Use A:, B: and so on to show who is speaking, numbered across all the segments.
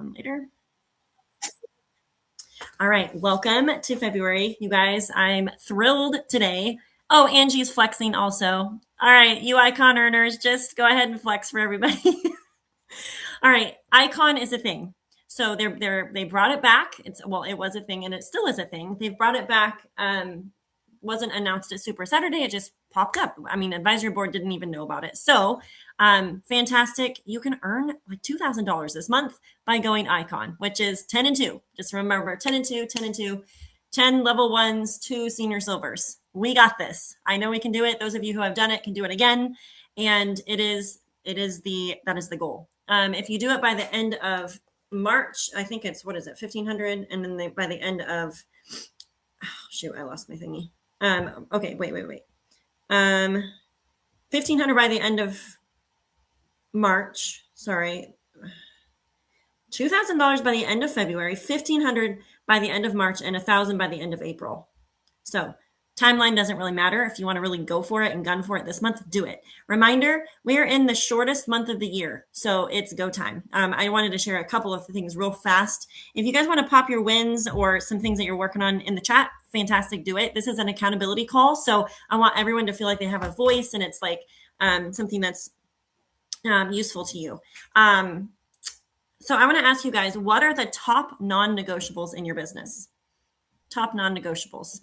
A: on later. All right, welcome to February, you guys. I'm thrilled today. Oh, Angie's flexing also. All right, you icon earners, just go ahead and flex for everybody. All right, icon is a thing. So they brought it back. It was a thing and it still is a thing. They've brought it back. Wasn't announced at Super Saturday. It just popped up. I mean, advisory board didn't even know about it. So fantastic. You can earn like $2,000 this month by going icon, which is 10 and 2. Just remember 10 and 2, 10 and 2, 10 level ones, 2 senior silvers. We got this. I know we can do it. Those of you who have done it can do it again. And that is the goal. If you do it by the end of March, I think it's, 1,500. And then by the end of, shoot, I lost my thingy. Okay, wait. 1,500 by the end of March. Sorry. $2,000 by the end of February, 1,500 by the end of March, and 1,000 by the end of April. So timeline doesn't really matter. If you want to really go for it and gun for it this month, do it. Reminder, we are in the shortest month of the year, so it's go time. I wanted to share a couple of things real fast. If you guys want to pop your wins or some things that you're working on in the chat, fantastic, do it. This is an accountability call, so I want everyone to feel like they have a voice and it's like something that's useful to you. So I want to ask you guys, what are the top non-negotiables in your business? Top non-negotiables.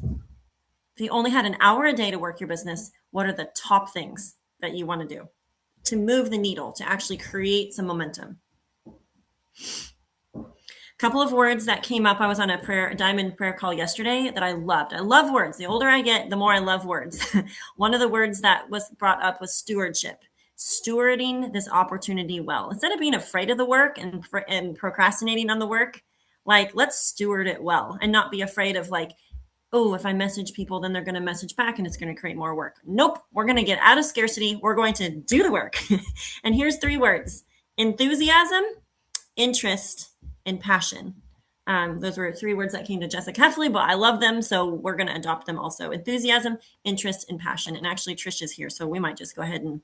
A: If you only had an hour a day to work your business, what are the top things that you want to do to move the needle, to actually create some momentum? A couple of words that came up. I was on a diamond prayer call yesterday that I loved. I love words. The older I get, the more I love words. One of the words that was brought up was stewardship. Stewarding this opportunity well. Instead of being afraid of the work and procrastinating on the work, like, let's steward it well and not be afraid of like, oh, if I message people, then they're going to message back and it's going to create more work. Nope. We're going to get out of scarcity. We're going to do the work. And here's 3 words: enthusiasm, interest, and passion. Those were 3 words that came to Jessica Heffley, but I love them, so we're going to adopt them also. Enthusiasm, interest, and passion. And actually, Tricia's here, so we might just go ahead and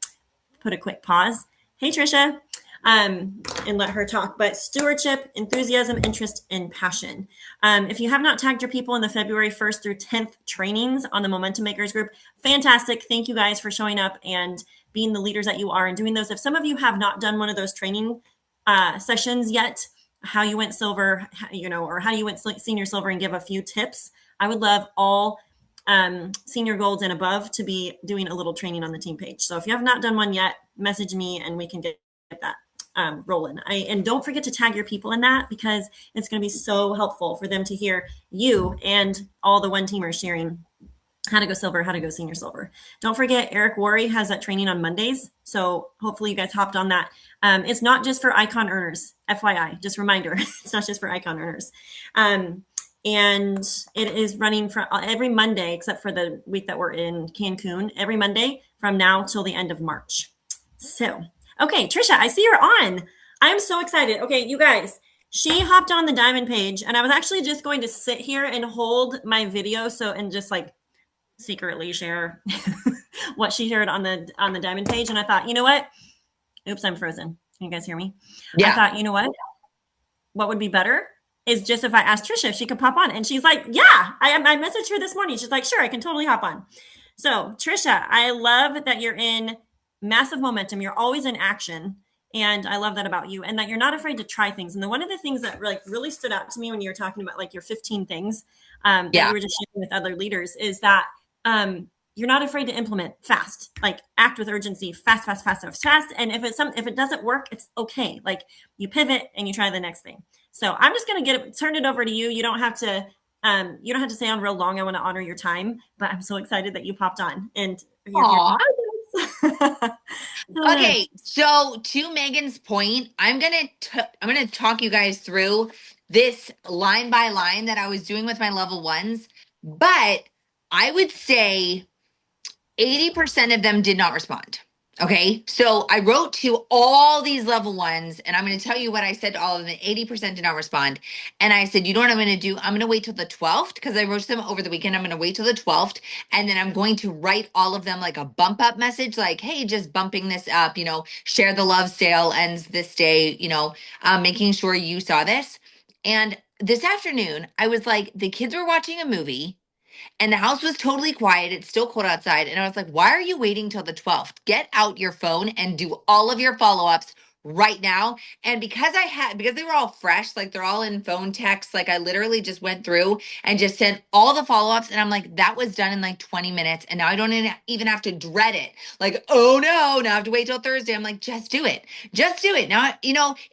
A: put a quick pause. Hey, Tricia, and let her talk. But stewardship, enthusiasm, interest, and passion. If you have not tagged your people in the February 1st through 10th trainings on the Momentum Makers group, fantastic. Thank you guys for showing up and being the leaders that you are and doing those. If some of you have not done one of those training sessions yet, how you went silver, or how you went senior silver, and give a few tips, I would love all senior golds and above to be doing a little training on the team page. So if you have not done one yet, message me and we can get that rolling. And don't forget to tag your people in that, because it's going to be so helpful for them to hear you and all the one teamers sharing how to go silver, how to go senior silver. Don't forget, Eric Worre has that training on Mondays. So hopefully you guys hopped on that. It's not just for icon earners, FYI, just reminder, it's not just for icon earners. And it is running from every Monday, except for the week that we're in Cancun, every Monday from now till the end of March. So, okay, Tricia, I see you're on. I'm so excited. Okay, you guys, she hopped on the diamond page, and I was actually just going to sit here and hold my video and just like secretly share what she shared on the diamond page. And I thought, you know what? Oops, I'm frozen. Can you guys hear me? Yeah. I thought, you know what would be better is just if I asked Tricia if she could pop on. And she's like, yeah, I messaged her this morning. She's like, sure, I can totally hop on. So Tricia, I love that you're in massive momentum. You're always in action. And I love that about you, and that you're not afraid to try things. And one of the things that really stood out to me when you were talking about like your 15 things that you were just sharing with other leaders is that you're not afraid to implement fast, like act with urgency, fast. And if it doesn't work, it's okay. Like you pivot and you try the next thing. So I'm just going to turn it over to you. You don't have to stay on real long. I want to honor your time, but I'm so excited that you popped on and you're here.
B: Okay. So to Megan's point, I'm going to talk you guys through this line by line that I was doing with my level ones, but I would say 80% of them did not respond. Okay, so I wrote to all these level ones, and I'm going to tell you what I said to all of them. 80% did not respond. And I said, you know what I'm going to do? I'm going to wait till the 12th because I wrote to them over the weekend. I'm going to wait till the 12th, and then I'm going to write all of them like a bump up message, like, hey, just bumping this up, share the love sale ends this day, making sure you saw this. And this afternoon, I was like, the kids were watching a movie and the house was totally quiet. It's still cold outside. And I was like, why are you waiting till the 12th? Get out your phone and do all of your follow ups right now. And because they were all fresh, like they're all in phone text, like I literally just went through and just sent all the follow ups. And I'm like, that was done in like 20 minutes. And now I don't even have to dread it. Like, oh no, now I have to wait till Thursday. I'm like, just do it. Just do it. Now,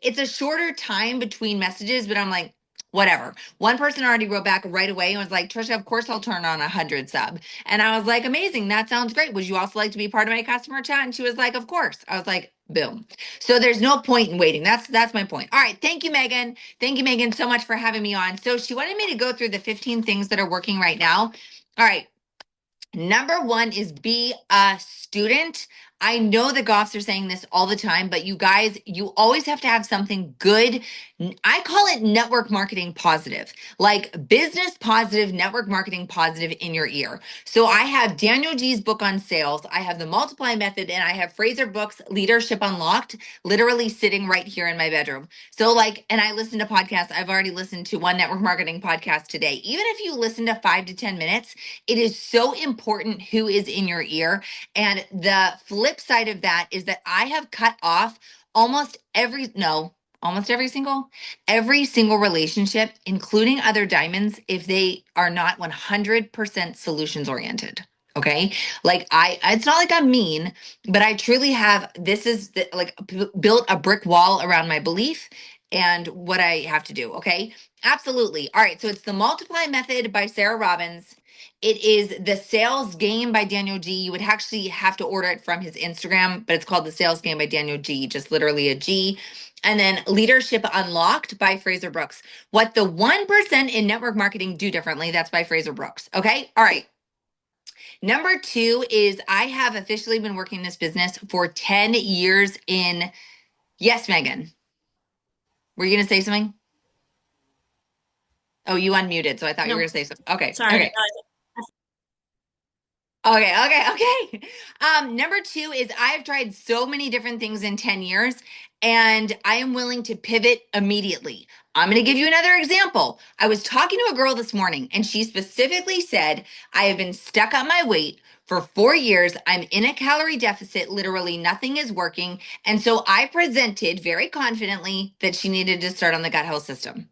B: it's a shorter time between messages, but I'm like, whatever. One person already wrote back right away and was like, Trisha, of course I'll turn on 100 sub. And I was like, amazing. That sounds great. Would you also like to be part of my customer chat? And she was like, of course. I was like, boom. So there's no point in waiting. That's my point. All right. Thank you, Megan. Thank you, Megan, so much for having me on. So she wanted me to go through the 15 things that are working right now. All right. Number one is be a student. I know the goths are saying this all the time, but you guys, you always have to have something good. I call it network marketing positive, like business positive, network marketing positive in your ear. So I have Daniel G's book on sales. I have the multiply method, and I have Fraser Brooks Leadership Unlocked literally sitting right here in my bedroom. So and I listen to podcasts. I've already listened to one network marketing podcast today. Even if you listen to 5 to 10 minutes, it is so important who is in your ear. And the flip side of that is that I have cut off almost every, no, almost every single relationship, including other diamonds, if they are not 100% solutions oriented. Okay. It's not like I'm mean, but I truly have, this is built a brick wall around my belief and what I have to do. Okay. Absolutely. All right. So it's the multiply method by Sarah Robbins. It is the Sales Game by Daniel G. You would actually have to order it from his Instagram, but it's called the Sales Game by Daniel G, just literally a G. And then Leadership Unlocked by Fraser Brooks. What the 1% in network marketing do differently, that's by Fraser Brooks. Okay. All right. Number two is I have officially been working this business for 10 years in. Yes, Megan. Were you going to say something? Oh, you unmuted, so I thought you were
A: No,
B: going to say something. Okay.
A: sorry, I
B: Okay.
A: didn't realize.
B: Okay. Number two is I've tried so many different things in 10 years, and I am willing to pivot immediately. I'm going to give you another example. I was talking to a girl this morning, and she specifically said, I have been stuck on my weight for 4 years. I'm in a calorie deficit. Literally nothing is working. And so I presented very confidently that she needed to start on the gut health system.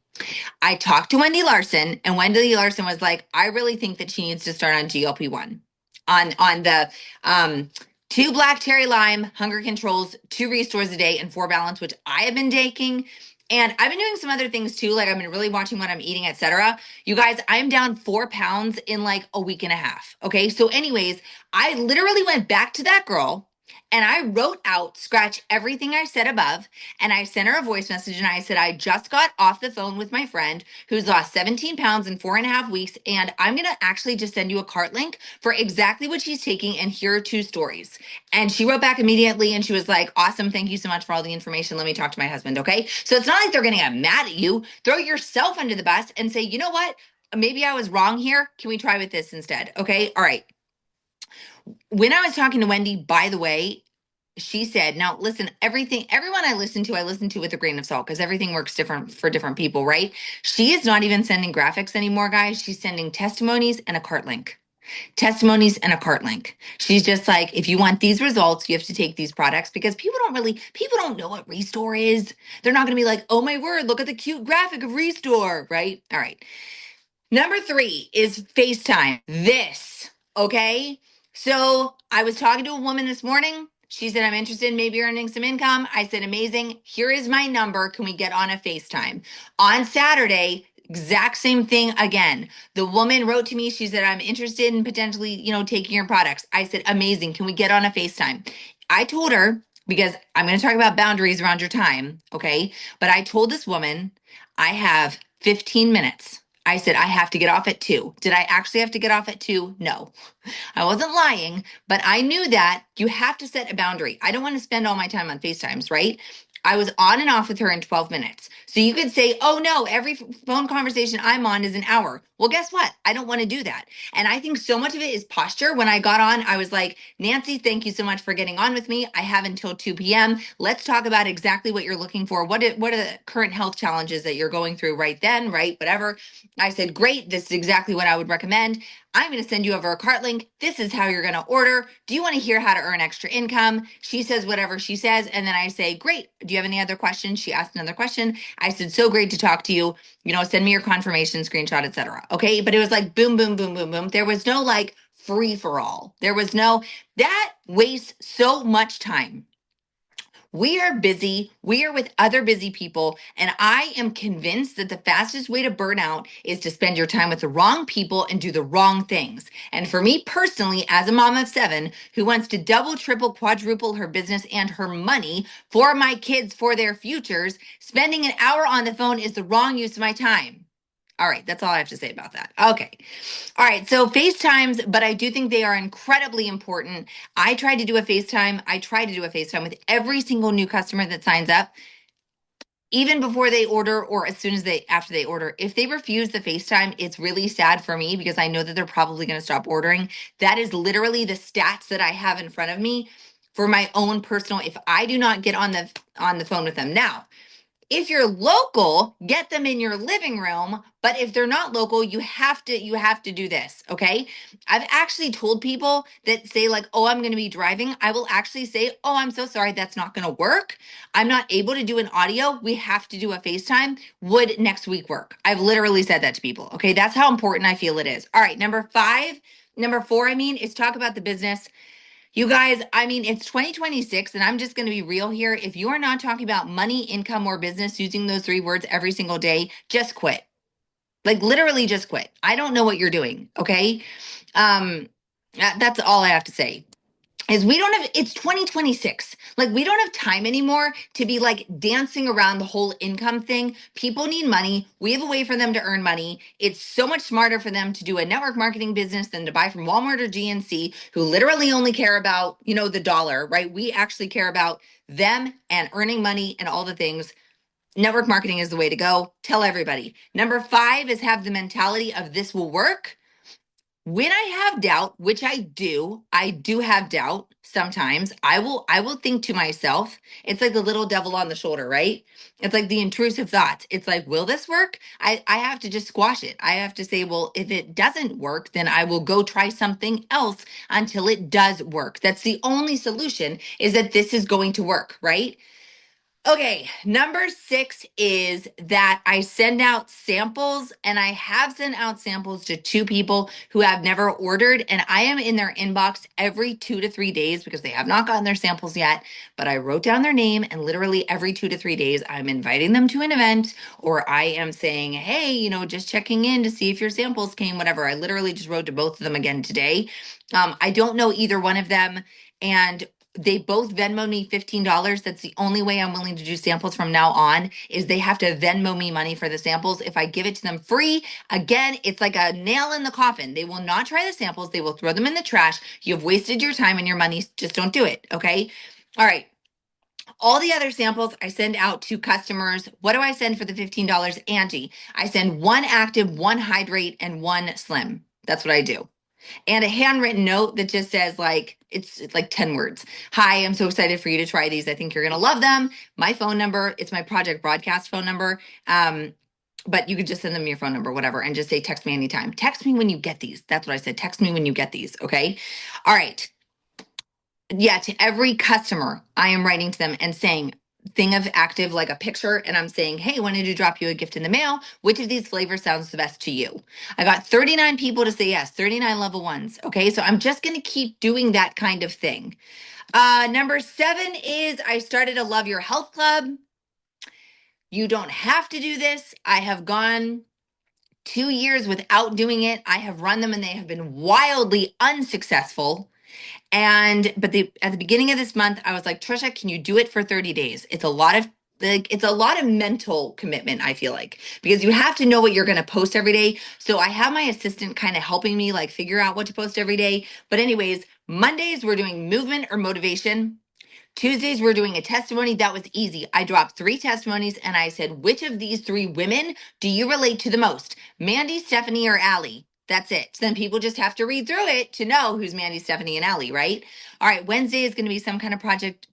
B: I talked to Wendy Larson, and Wendy Larson was like, I really think that she needs to start on GLP-1, on the two black cherry lime hunger controls, 2 restores a day, and 4 balance, which I have been taking. And I've been doing some other things too, like I've been really watching what I'm eating, etc. You guys, I'm down 4 pounds in like a week and a half. Okay. So, anyways, I literally went back to that girl and I wrote out, scratch everything I said above, and I sent her a voice message and I said, I just got off the phone with my friend who's lost 17 pounds in 4.5 weeks. And I'm going to actually just send you a cart link for exactly what she's taking. And here are 2 stories. And she wrote back immediately and she was like, awesome. Thank you so much for all the information. Let me talk to my husband. Okay. So it's not like they're going to get mad at you. Throw yourself under the bus and say, you know what? Maybe I was wrong here. Can we try with this instead? Okay. All right. When I was talking to Wendy, by the way, she said, now listen, everyone I listen to with a grain of salt because everything works different for different people, right? She is not even sending graphics anymore, guys. She's sending testimonies and a cart link. Testimonies and a cart link. She's just like, if you want these results, you have to take these products because people don't know what Restore is. They're not going to be like, oh my word, look at the cute graphic of Restore, right? All right. Number three is FaceTime. Okay? So I was talking to a woman this morning. She said, I'm interested in maybe earning some income. I said, amazing. Here is my number. Can we get on a FaceTime? On Saturday, exact same thing again. The woman wrote to me. She said, I'm interested in potentially, taking your products. I said, amazing. Can we get on a FaceTime? I told her, because I'm going to talk about boundaries around your time. Okay. But I told this woman, I have 15 minutes. I said, I have to get off at 2. Did I actually have to get off at 2? No. I wasn't lying, but I knew that you have to set a boundary. I don't want to spend all my time on FaceTimes, right? I was on and off with her in 12 minutes. So you could say, oh no, every phone conversation I'm on is an hour. Well, guess what? I don't want to do that. And I think so much of it is posture. When I got on, I was like, Nancy, thank you so much for getting on with me. I have until 2 p.m. Let's talk about exactly what you're looking for. What are the current health challenges that you're going through right then, right? Whatever. I said, great. This is exactly what I would recommend. I'm going to send you over a cart link. This is how you're going to order. Do you want to hear how to earn extra income? She says whatever she says. And then I say, great. Do you have any other questions? She asked another question. I said, so great to talk to you. Send me your confirmation, screenshot, etc. Okay. But it was like boom, boom, boom, boom, boom. There was no like free for all. There was no, that wastes so much time. We are busy. We are with other busy people. And I am convinced that the fastest way to burn out is to spend your time with the wrong people and do the wrong things. And for me personally, as a mom of 7 who wants to double, triple, quadruple her business and her money for my kids, for their futures, spending an hour on the phone is the wrong use of my time. All right, that's all I have to say about that. Okay. All right, so FaceTimes, but I do think they are incredibly important. I try to do a FaceTime with every single new customer that signs up, even before they order or as soon as after they order. If they refuse the FaceTime, it's really sad for me because I know that they're probably going to stop ordering. That is literally the stats that I have in front of me for my own personal. If I do not get on the phone with them now, if you're local, get them in your living room. But if they're not local, you have to do this. Okay. I've actually told people that say like, oh, I'm going to be driving. I will actually say, oh, I'm so sorry. That's not going to work. I'm not able to do an audio. We have to do a FaceTime. Would next week work? I've literally said that to people. Okay. That's how important I feel it is. All right. Number 4, is talk about the business. You guys, it's 2026, and I'm just going to be real here. If you are not talking about money, income, or business using those 3 words every single day, just quit. Like literally just quit. I don't know what you're doing. Okay. That's all I have to say is it's 2026. Like we don't have time anymore to be like dancing around the whole income thing. People need money. We have a way for them to earn money. It's so much smarter for them to do a network marketing business than to buy from Walmart or GNC, who literally only care about, the dollar, right? We actually care about them and earning money and all the things. Network marketing is the way to go. Tell everybody. Number 5 is have the mentality of this will work. When I have doubt, which I do have doubt sometimes. I will think to myself, it's like the little devil on the shoulder, right? It's like the intrusive thoughts. It's like, will this work? I have to just squash it. I have to say, well, if it doesn't work, then I will go try something else until it does work. That's the only solution, is that this is going to work, right? Okay, number 6 is that I send out samples, and I have sent out samples to 2 people who have never ordered, and I am in their inbox every 2 to 3 days because they have not gotten their samples yet, but I wrote down their name, and literally every 2 to 3 days I'm inviting them to an event, or I am saying, hey, just checking in to see if your samples came, whatever. I literally just wrote to both of them again today. I don't know either one of them, and they both Venmo me $15. That's the only way I'm willing to do samples from now on, is they have to Venmo me money for the samples. If I give it to them free, again, it's like a nail in the coffin. They will not try the samples. They will throw them in the trash. You've wasted your time and your money. Just don't do it. Okay. All right. All the other samples I send out to customers. What do I send for the $15, Angie? I send 1 active, 1 hydrate, and 1 slim. That's what I do. And a handwritten note that just says it's like 10 words. Hi, I'm so excited for you to try these. I think you're going to love them. My phone number, it's my project broadcast phone number. But you could just send them your phone number, whatever, and just say, text me anytime. Text me when you get these. That's what I said. Text me when you get these. Okay. All right. Yeah. To every customer, I am writing to them and saying, thing of active, like a picture, and I'm saying, hey, wanted to drop you a gift in the mail. Which of these flavors sounds the best to you? I got 39 people to say yes, 39 level 1s. Okay, so I'm just going to keep doing that kind of thing. Number 7 is I started a Love Your Health Club. You don't have to do this. I have gone 2 years without doing it. I have run them and they have been wildly unsuccessful. But at the beginning of this month, I was like, Tricia, can you do it for 30 days? It's a lot of like it's a lot of mental commitment, I feel like, because you have to know what you're going to post every day. So I have my assistant kind of helping me like figure out what to post every day. But anyways, Mondays we're doing movement or motivation. Tuesdays, we're doing a testimony. That was easy. I dropped 3 testimonies and I said, which of these 3 women do you relate to the most? Mandy, Stephanie, or Allie? That's it. So then people just have to read through it to know who's Mandy, Stephanie, and Allie, right? All right, Wednesday is going to be some kind of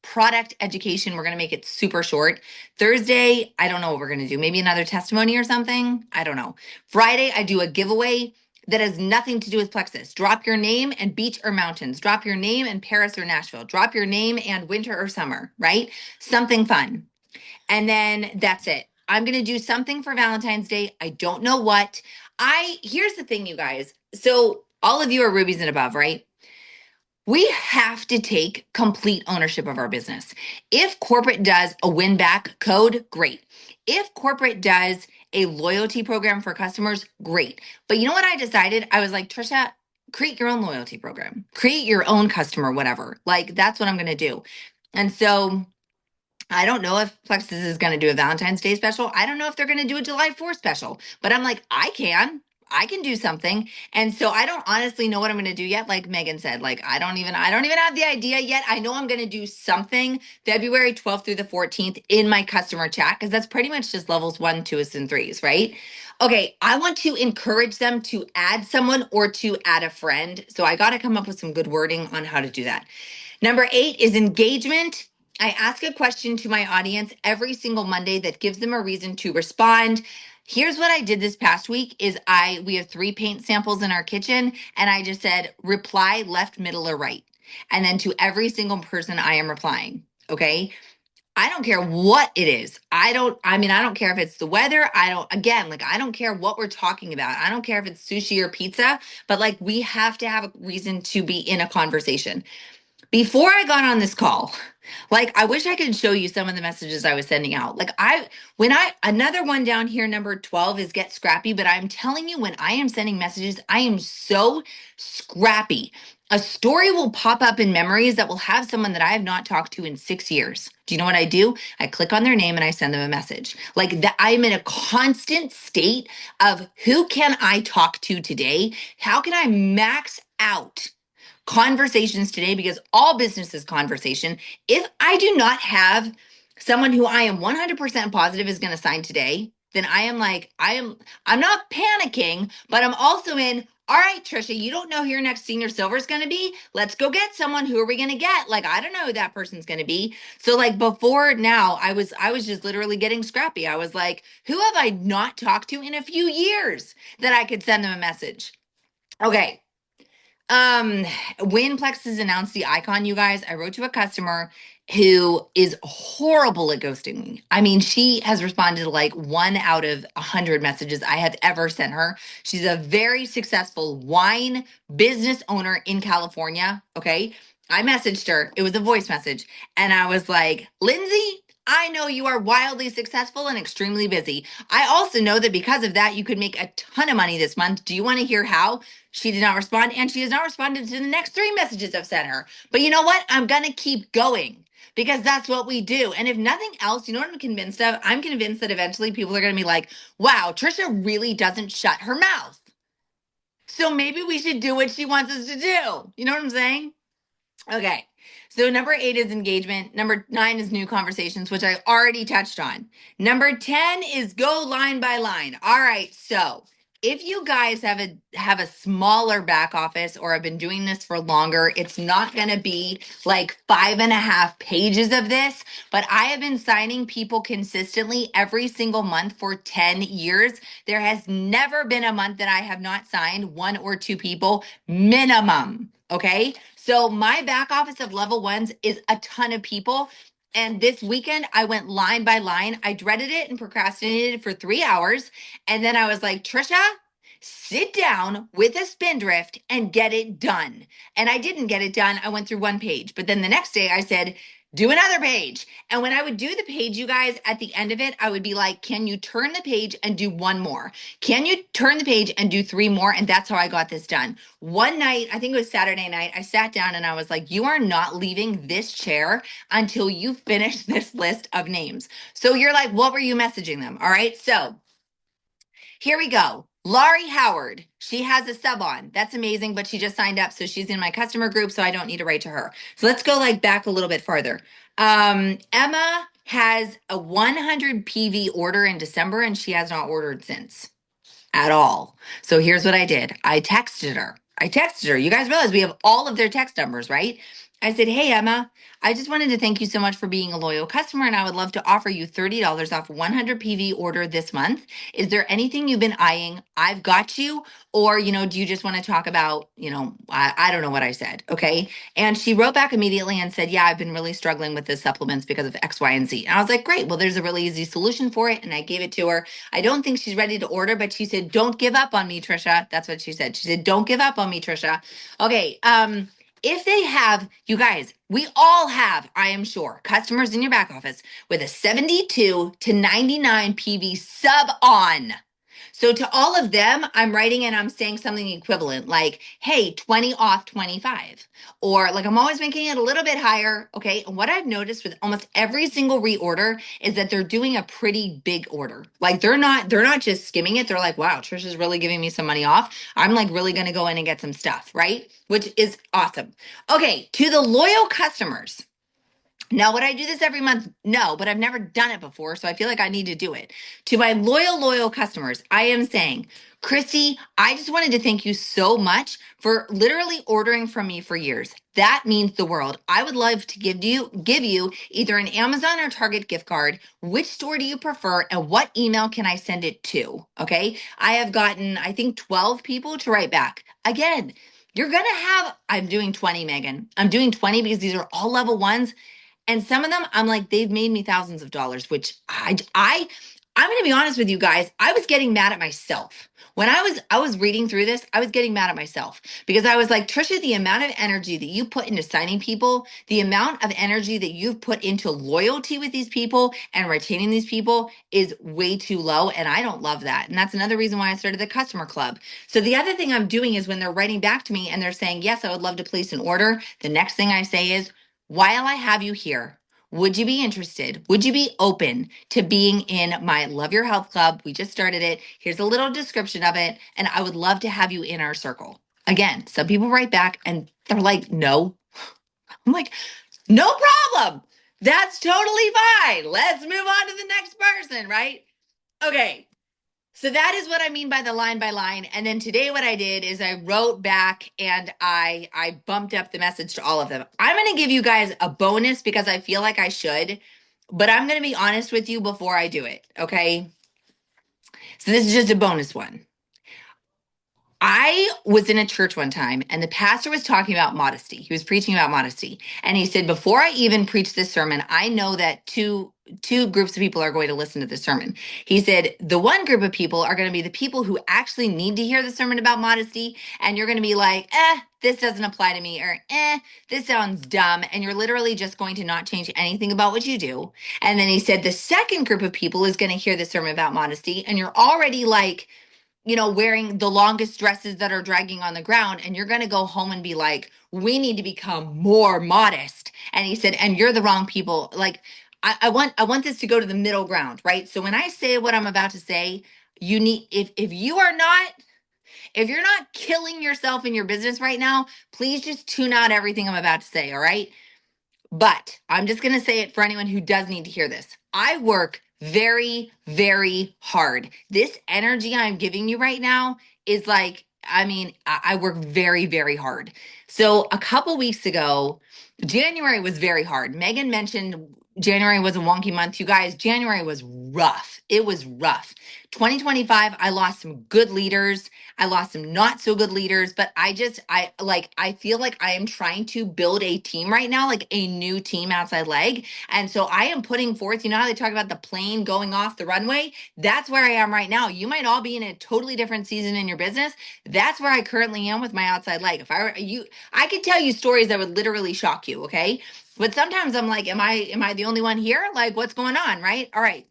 B: product education. We're going to make it super short. Thursday, I don't know what we're going to do. Maybe another testimony or something. I don't know. Friday, I do a giveaway that has nothing to do with Plexus. Drop your name and beach or mountains. Drop your name and Paris or Nashville. Drop your name and winter or summer, right? Something fun. And then that's it. I'm going to do something for Valentine's Day. I don't know what. Here's the thing, you guys. So all of you are rubies and above, right? We have to take complete ownership of our business. If corporate does a win back code, great. If corporate does a loyalty program for customers, great. But you know what I decided? I was like, Tricia, create your own loyalty program, create your own customer, whatever. Like, that's what I'm going to do. And so I don't know if Plexus is going to do a Valentine's Day special. I don't know if they're going to do a July 4th special, but I'm like, I can do something. And so I don't honestly know what I'm going to do yet. Like Megan said, like, I don't even have the idea yet. I know I'm going to do something February 12th through the 14th in my customer chat, because that's pretty much just levels 1, 2s, and 3s, right? Okay. I want to encourage them to add someone or to add a friend. So I got to come up with some good wording on how to do that. Number 8 is engagement. I ask a question to my audience every single Monday that gives them a reason to respond. Here's what I did this past week is we have 3 paint samples in our kitchen, and I just said reply left, middle, or right. And then to every single person I am replying. Okay. I don't care what it is. I don't care if it's the weather. I don't care what we're talking about. I don't care if it's sushi or pizza, but like we have to have a reason to be in a conversation. Before I got on this call, like I wish I could show you some of the messages I was sending out. Another one down here, number 12 is get scrappy, but I'm telling you, when I am sending messages, I am so scrappy. A story will pop up in memories that will have someone that I have not talked to in 6 years. Do you know what I do? I click on their name and I send them a message. Like that, I'm in a constant state of who can I talk to today? How can I max out conversations today, because all business is conversation. If I do not have someone who I am 100% positive is going to sign today, then I'm not panicking, but I'm also in, all right, Tricia, you don't know who your next senior silver is going to be. Let's go get someone. Who are we going to get? Like, I don't know who that person's going to be. So like before now, I was just literally getting scrappy. I was like, who have I not talked to in a few years that I could send them a message? Okay. Um, when Plexus announced the icon, you guys, I wrote to a customer who is horrible at ghosting me. I mean, she has responded to like 1 out of 100 messages I have ever sent her. She's a very successful wine business owner in California. Okay. I messaged her. It was a voice message. And I was like, Lindsay, I know you are wildly successful and extremely busy. I also know that because of that, you could make a ton of money this month. Do you want to hear how? She did not respond, and she has not responded to the next 3 messages I've sent her. But you know what? I'm going to keep going because that's what we do. And if nothing else, you know what I'm convinced of? I'm convinced that eventually people are going to be like, wow, Tricia really doesn't shut her mouth. So maybe we should do what she wants us to do. You know what I'm saying? Okay. So number 8 is engagement. Number 9 is new conversations, which I already touched on. Number 10 is go line by line. All right. So if you guys have a smaller back office or have been doing this for longer, it's not going to be like 5.5 pages of this, but I have been signing people consistently every single month for 10 years. There has never been a month that I have not signed 1 or 2 people minimum. Okay. So my back office of level 1s is a ton of people. And this weekend I went line by line. I dreaded it and procrastinated for 3 hours. And then I was like, Tricia, sit down with a spindrift and get it done. And I didn't get it done. I went through 1 page. But then the next day I said, do another page. And when I would do the page, you guys, at the end of it, I would be like, can you turn the page and do one more? Can you turn the page and do three more? And that's how I got this done. One night, I think it was Saturday night, I sat down and I was like, you are not leaving this chair until you finish this list of names. So you're like, what were you messaging them? All right. So here we go. Laurie Howard. She has a sub on. That's amazing, but she just signed up. So she's in my customer group, so I don't need to write to her. So let's go like back a little bit farther. Emma has a 100 PV order in December and she has not ordered since at all. So here's what I did. I texted her. You guys realize we have all of their text numbers, right? I said, hey, Emma, I just wanted to thank you so much for being a loyal customer, and I would love to offer you $30 off 100 PV order this month. Is there anything you've been eyeing? I've got you. Or, do you just want to talk about, I don't know what I said. Okay. And she wrote back immediately and said, yeah, I've been really struggling with the supplements because of X, Y, and Z. And I was like, great. Well, there's a really easy solution for it. And I gave it to her. I don't think she's ready to order, but she said, don't give up on me, Tricia. That's what she said. She said, don't give up on me, Tricia. Okay. If they have, you guys, we all have, I am sure, customers in your back office with a 72 to 99 PV sub on. So to all of them, I'm writing and I'm saying something equivalent like, hey, 20 off 25. Or like I'm always making it a little bit higher. Okay. And what I've noticed with almost every single reorder is that they're doing a pretty big order. Like they're not just skimming it. They're like, wow, Trisha's really giving me some money off. I'm like really gonna go in and get some stuff, right? Which is awesome. Okay, to the loyal customers. Now, would I do this every month? No, but I've never done it before, so I feel like I need to do it. To my loyal customers, I am saying, Christy, I just wanted to thank you so much for literally ordering from me for years. That means the world. I would love to give you either an Amazon or Target gift card. Which store do you prefer and what email can I send it to? Okay? I have gotten, I think, 12 people to write back. Again, you're going to have, I'm doing 20, Megan. I'm doing 20 because these are all level ones. And some of them, I'm like, they've made me thousands of dollars, which I'm going to be honest with you guys. I was getting mad at myself. When I was reading through this, I was getting mad at myself because I was like, Trisha, the amount of energy that you put into signing people, the amount of energy that you've put into loyalty with these people and retaining these people is way too low. And I don't love that. And that's another reason why I started the customer club. So the other thing I'm doing is when they're writing back to me and they're saying, yes, I would love to place an order. The next thing I say is, while I have you here, would you be interested? Would you be open to being in my Love Your Health Club? We just started it. Here's a little description of it. And I would love to have you in our circle. Again, some people write back and they're like, no. I'm like, no problem. That's totally fine. Let's move on to the next person, right? Okay. So that is what I mean by the line by line. And then today what I did is I wrote back and I bumped up the message to all of them. I'm going to give you guys a bonus because I feel like I should, but I'm going to be honest with you before I do it, okay? So this is just a bonus one. I was in a church one time and the pastor was talking about modesty. He was preaching about modesty. And he said, before I even preach this sermon, I know that two groups of people are going to listen to the sermon. He said, the one group of people are going to be the people who actually need to hear the sermon about modesty. And you're going to be like, this doesn't apply to me, or this sounds dumb. And you're literally just going to not change anything about what you do. And then he said, the second group of people is going to hear the sermon about modesty. And you're already like, wearing the longest dresses that are dragging on the ground. And you're going to go home and be like, we need to become more modest. And he said, and you're the wrong people. Like, I want this to go to the middle ground, right? So when I say what I'm about to say, you need, if you're not killing yourself in your business right now, please just tune out everything I'm about to say. All right. But I'm just going to say it for anyone who does need to hear this. I work very, very hard. This energy I'm giving you right now is like, I work very, very hard. So a couple weeks ago, January was very hard. Megan mentioned January was a wonky month. You guys, January was rough. It was rough. 2025, I lost some good leaders. I lost some not so good leaders, but I feel like I am trying to build a team right now, like a new team outside leg. And so I am putting forth, you know how they talk about the plane going off the runway? That's where I am right now. You might all be in a totally different season in your business. That's where I currently am with my outside leg. If I were you, I could tell you stories that would literally shock you, okay? But sometimes I'm like, am I the only one here? Like, what's going on, right? All right.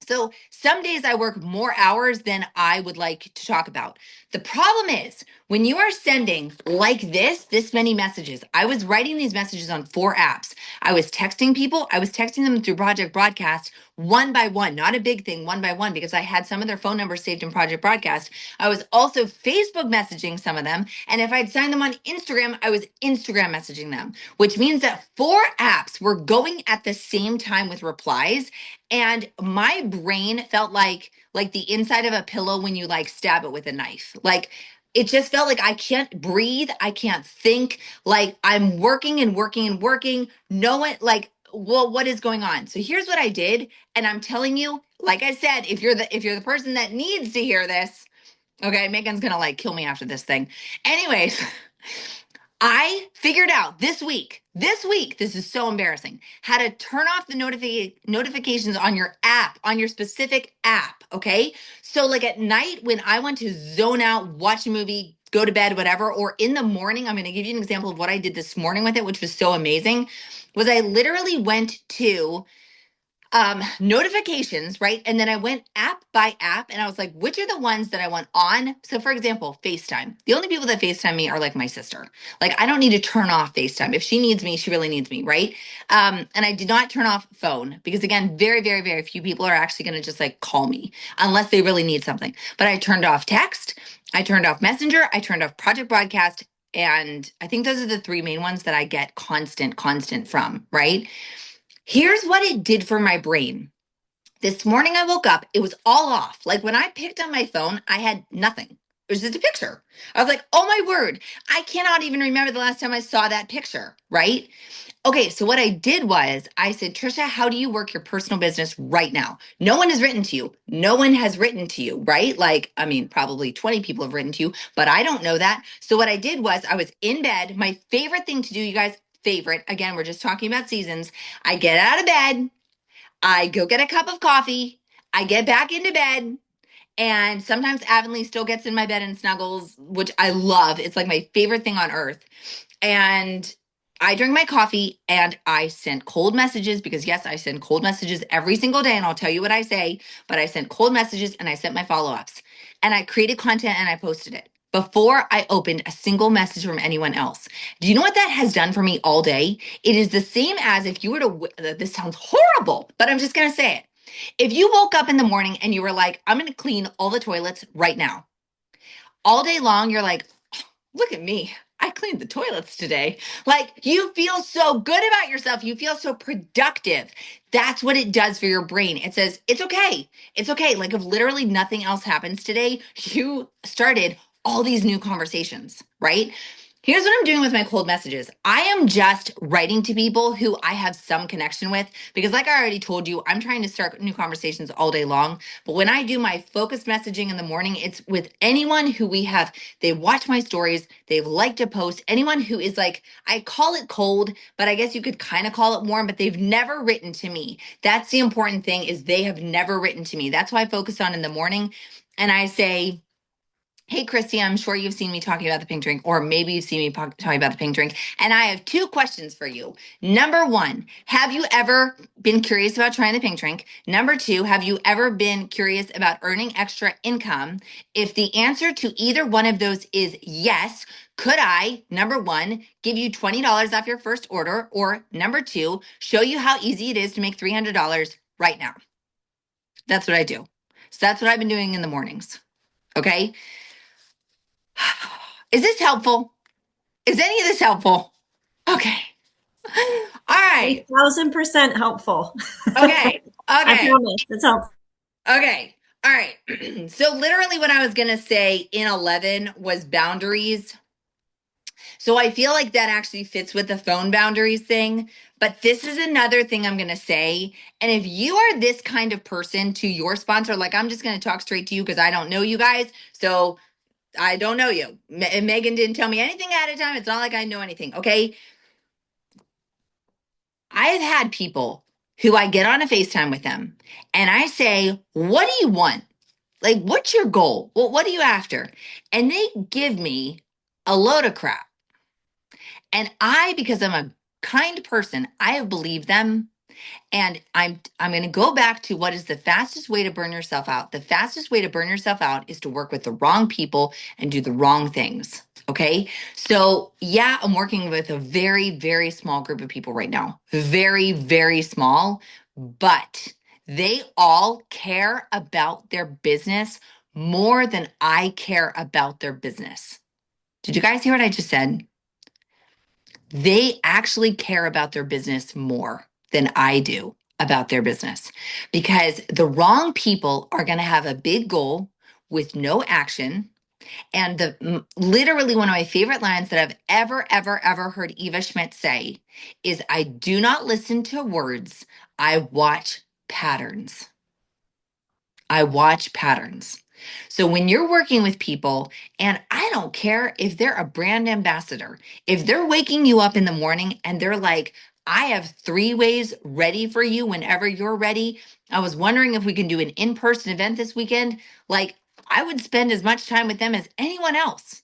B: So some days I work more hours than I would like to talk about. The problem is when you are sending like this many messages, I was writing these messages on 4 apps. I was texting people. I was texting them through Project Broadcast one by one, not a big thing, one by one, because I had some of their phone numbers saved in Project Broadcast. I was also Facebook messaging some of them. And if I'd signed them on Instagram, I was Instagram messaging them, which means that 4 apps were going at the same time with replies. And my brain felt like the inside of a pillow when you like stab it with a knife. Like it just felt like I can't breathe, I can't think, like I'm working and working and working. No one like, well, what is going on? So here's what I did, and I'm telling you, like I said, if you're the person that needs to hear this, okay, Megan's gonna like kill me after this thing. Anyways, I figured out this week, this is so embarrassing, how to turn off the notifications on your app, on your specific app. Okay. So, like at night when I want to zone out, watch a movie, go to bed, whatever, or in the morning, I'm going to give you an example of what I did this morning with it, which was so amazing. Was I literally went to notifications, right? And then I went app by app and I was like, which are the ones that I want on? So for example, FaceTime. The only people that FaceTime me are like my sister. Like I don't need to turn off FaceTime. If she needs me, she really needs me, right? And I did not turn off phone because again, very, very, very few people are actually going to just like call me unless they really need something. But I turned off text, I turned off Messenger, I turned off Project Broadcast, and I think those are the 3 main ones that I get constant from, right? Here's what it did for my brain. This morning I woke up, it was all off. Like when I picked up my phone, I had nothing. It was just a picture. I was like, oh my word, I cannot even remember the last time I saw that picture, right? Okay, so what I did was I said, Tricia, how do you work your personal business right now? No one has written to you. No one has written to you, right? Like, I mean, probably 20 people have written to you, but I don't know that. So what I did was I was in bed. My favorite thing to do, you guys, favorite, again, we're just talking about seasons. I get out of bed, I go get a cup of coffee, I get back into bed, and sometimes Avonlea still gets in my bed and snuggles, which I love. It's like my favorite thing on earth. And I drink my coffee and I sent cold messages because, yes, I send cold messages every single day. And I'll tell you what I say, but I sent cold messages and I sent my follow ups. And I created content and I posted it before I opened a single message from anyone else. Do you know what that has done for me all day? It is the same as if you were to, this sounds horrible, but I'm just going to say it. If you woke up in the morning and you were like, I'm going to clean all the toilets right now, all day long, you're like, look at me. I cleaned the toilets today. Like you feel so good about yourself. You feel so productive. That's what it does for your brain. It says, it's okay. It's okay. Like if literally nothing else happens today, you started all these new conversations, right? Here's what I'm doing with my cold messages. I am just writing to people who I have some connection with because, like I already told you, I'm trying to start new conversations all day long. But when I do my focused messaging in the morning, it's with anyone who they watch my stories, they've liked a post, anyone who is like, I call it cold, but I guess you could kind of call it warm, but they've never written to me. That's the important thing is they have never written to me. That's why I focus on in the morning. And I say, hey, Christy, I'm sure you've seen me talking about the pink drink, or maybe you've seen me talking about the pink drink. And I have 2 questions for you. Number 1, have you ever been curious about trying the pink drink? Number 2, have you ever been curious about earning extra income? If the answer to either one of those is yes, could I, number 1, give you $20 off your first order? Or number 2, show you how easy it is to make $300 right now? That's what I do. So that's what I've been doing in the mornings. Okay. Is this helpful? Is any of this helpful? Okay. All right.
A: 1,000% helpful.
B: Okay.
A: I
B: Okay.
A: promise it's helpful.
B: Okay. All right. So literally what I was going to say in 11 was boundaries. So I feel like that actually fits with the phone boundaries thing. But this is another thing I'm going to say. And if you are this kind of person to your sponsor, like I'm just going to talk straight to you because I don't know you guys. So I don't know you. Megan didn't tell me anything ahead of time. It's not like I know anything. Okay. I've had people who I get on a FaceTime with them and I say, "What do you want? Like, what's your goal? Well, what are you after?" And they give me a load of crap. And I, because I'm a kind person, I have believed them. And I'm going to go back to what is the fastest way to burn yourself out. The fastest way to burn yourself out is to work with the wrong people and do the wrong things. Okay? So, yeah, I'm working with a very, very small group of people right now. Very, very small, but they all care about their business more than I care about their business. Did you guys hear what I just said? They actually care about their business more than I do about their business because the wrong people are going to have a big goal with no action. And literally one of my favorite lines that I've ever heard Eva Schmidt say is, "I do not listen to words, I watch patterns." I watch patterns. So when you're working with people, and I don't care if they're a brand ambassador, if they're waking you up in the morning and they're like, "I have 3 ways ready for you whenever you're ready. I was wondering if we can do an in person event this weekend." Like, I would spend as much time with them as anyone else.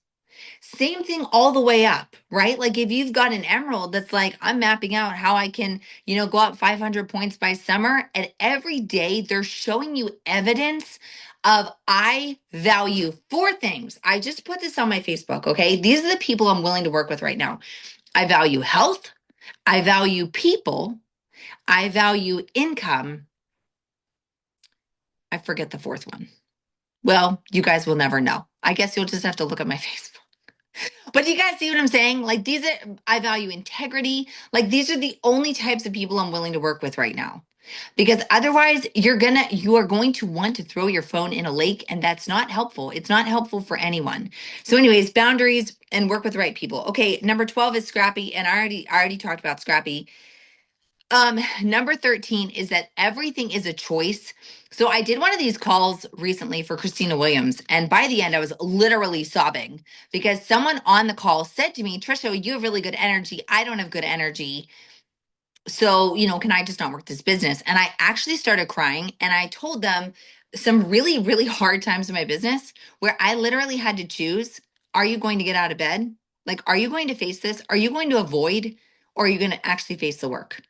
B: Same thing all the way up, right? Like if you've got an emerald that's like, "I'm mapping out how I can, go up 500 points by summer." And every day they're showing you evidence of, "I value 4 things." I just put this on my Facebook, okay? These are the people I'm willing to work with right now. I value health. I value people. I value income. I forget the 4th one. Well, you guys will never know. I guess you'll just have to look at my Facebook. But you guys see what I'm saying? Like these are, I value integrity. Like these are the only types of people I'm willing to work with right now. Because otherwise you are going to want to throw your phone in a lake, and that's not helpful. It's not helpful for anyone. So anyways, boundaries and work with the right people. Okay, number 12 is Scrappy, and I already talked about Scrappy. Number 13 is that everything is a choice. So I did one of these calls recently for Christina Williams, and by the end, I was literally sobbing because someone on the call said to me, "Tricia, you have really good energy. I don't have good energy. So, can I just not work this business?" And I actually started crying and I told them some really, really hard times in my business where I literally had to choose, are you going to get out of bed? Like, are you going to face this? Are you going to avoid, or are you going to actually face the work?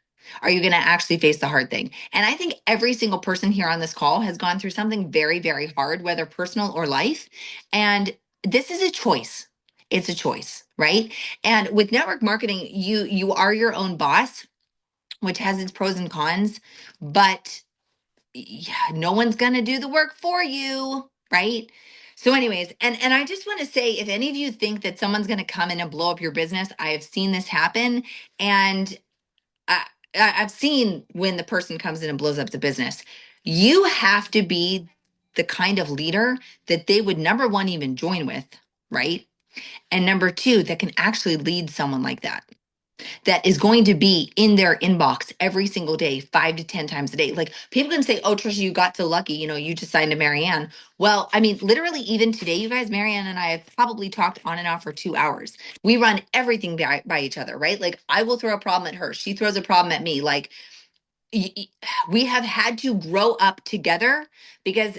B: Are you going to actually face the hard thing? And I think every single person here on this call has gone through something very, very hard, whether personal or life. And this is a choice. It's a choice, right? And with network marketing, you are your own boss, which has its pros and cons, but yeah, no one's going to do the work for you, right? So anyways, and I just want to say, if any of you think that someone's going to come in and blow up your business, I have seen this happen, and I, I've seen when the person comes in and blows up the business. You have to be the kind of leader that they would, number one, even join with, right? And number two, that can actually lead someone like that, that is going to be in their inbox every single day, 5 to 10 times a day. Like people can say, "Oh, Trisha, you got so lucky. You just signed to Marianne." Well, I mean, literally, even today, you guys, Marianne and I have probably talked on and off for 2 hours. We run everything by each other, right? Like I will throw a problem at her. She throws a problem at me. Like we have had to grow up together because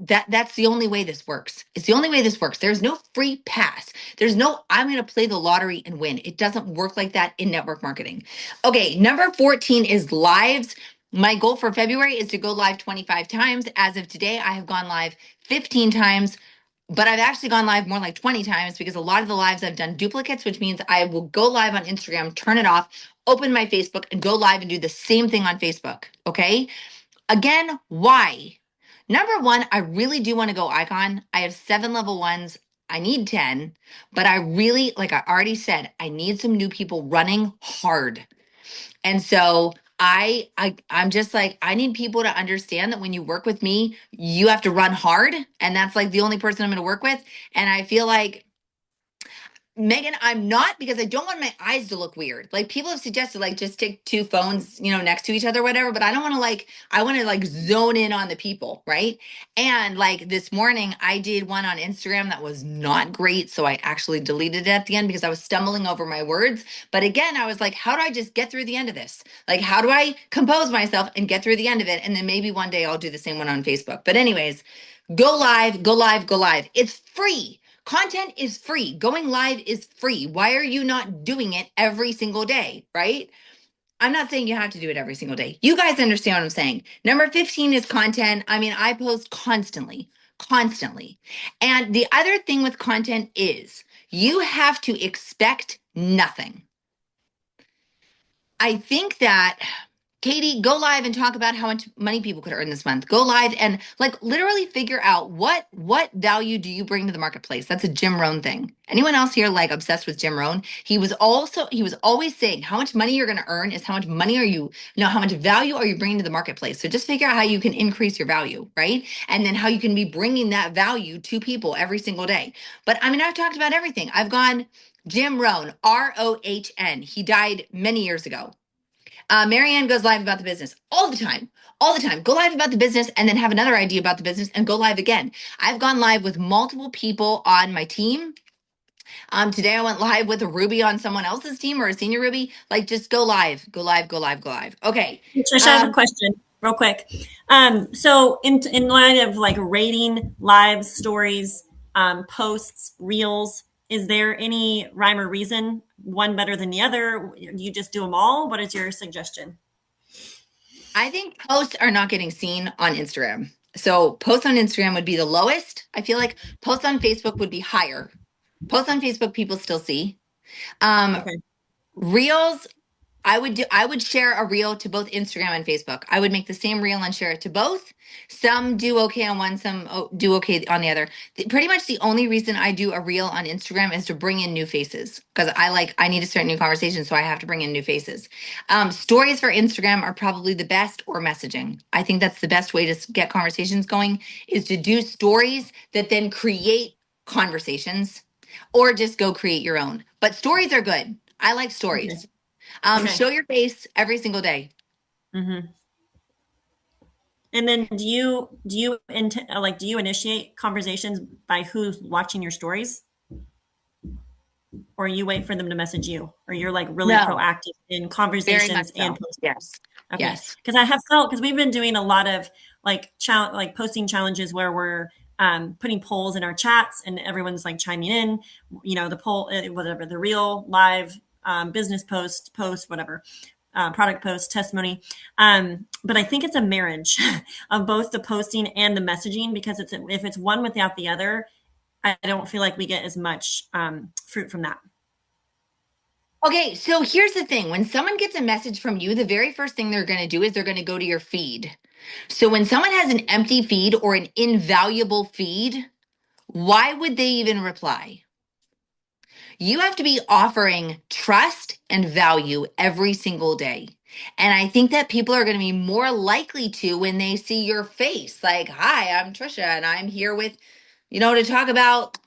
B: that's the only way this works. It's the only way this works. There's no free pass. There's no, "I'm going to play the lottery and win." It doesn't work like that in network marketing. Okay, number 14 is lives. My goal for February is to go live 25 times. As of today, I have gone live 15 times, but I've actually gone live more like 20 times because a lot of the lives I've done duplicates, which means I will go live on Instagram, turn it off, open my Facebook, and go live and do the same thing on Facebook. Okay. Again, why? Number one, I really do want to go icon. I have 7 level 1s. I need 10, but I really, like I already said, I need some new people running hard. And so I'm just like, I need people to understand that when you work with me, you have to run hard. And that's like the only person I'm going to work with. And I feel like Megan, I'm not, because I don't want my eyes to look weird. Like people have suggested, like just take two phones, next to each other, whatever. But I don't want to I want to zone in on the people, right? And like this morning, I did one on Instagram that was not great. So I actually deleted it at the end because I was stumbling over my words. But again, I was like, how do I just get through the end of this? Like, how do I compose myself and get through the end of it? And then maybe one day I'll do the same one on Facebook. But, anyways, go live, go live, go live. It's free. Content is free. Going live is free. Why are you not doing it every single day, right? I'm not saying you have to do it every single day. You guys understand what I'm saying. Number 15 is content. I mean, I post constantly, constantly. And the other thing with content is you have to expect nothing. I think that Katie, go live and talk about how much money people could earn this month. Go live and literally figure out what value do you bring to the marketplace. That's a Jim Rohn thing. Anyone else here obsessed with Jim Rohn? He was always saying how much money you're going to earn is how much money are you, how much value are you bringing to the marketplace. So just figure out how you can increase your value, right? And then how you can be bringing that value to people every single day. But I mean, I've talked about everything. I've gone Jim Rohn, Rohn. He died many years ago. Marianne goes live about the business all the time, all the time. Go live about the business and then have another idea about the business and go live again. I've gone live with multiple people on my team. Today I went live with a Ruby on someone else's team or a senior Ruby. Like, just go live, go live, go live, go live. Okay.
A: Tricia, I have a question real quick. So in light of like rating live stories, posts, reels, is there any rhyme or reason, one better than the other? You just do them all? What is your suggestion?
B: I think posts are not getting seen on Instagram. So posts on Instagram would be the lowest. I feel like posts on Facebook would be higher. Posts on Facebook, people still see. Um,
A: Okay.
B: Reels, I would share a reel to both Instagram and Facebook. I would make the same reel and share it to both. Some do okay on one, some do okay on the other. Pretty much the only reason I do a reel on Instagram is to bring in new faces, because I need to start new conversations, so I have to bring in new faces. Stories for Instagram are probably the best, or messaging. I think that's the best way to get conversations going, is to do stories that then create conversations, or just go create your own. But stories are good. I like
A: Okay.
B: stories.
A: Okay.
B: Show your face every single day.
A: Mm-hmm. And then do you initiate conversations by who's watching your stories, or you wait for them to message you, or you're like really
B: No,
A: proactive in
B: very much
A: conversations and
B: so.
A: posts?
B: Yes.
A: Okay,
B: Yes.
A: because I have felt, because we've been doing a lot of like posting challenges where we're putting polls in our chats and everyone's like chiming in. The poll, whatever the real live business post, whatever product post, testimony. But I think it's a marriage of both the posting and the messaging, because if it's one without the other, I don't feel like we get as much fruit from that.
B: Okay, so here's the thing. When someone gets a message from you, the very first thing they're going to do is they're going to go to your feed. So when someone has an empty feed or an invaluable feed, why would they even reply? You have to be offering trust and value every single day. And I think that people are going to be more likely to when they see your face. Like, hi, I'm Tricia, and I'm here with, to talk about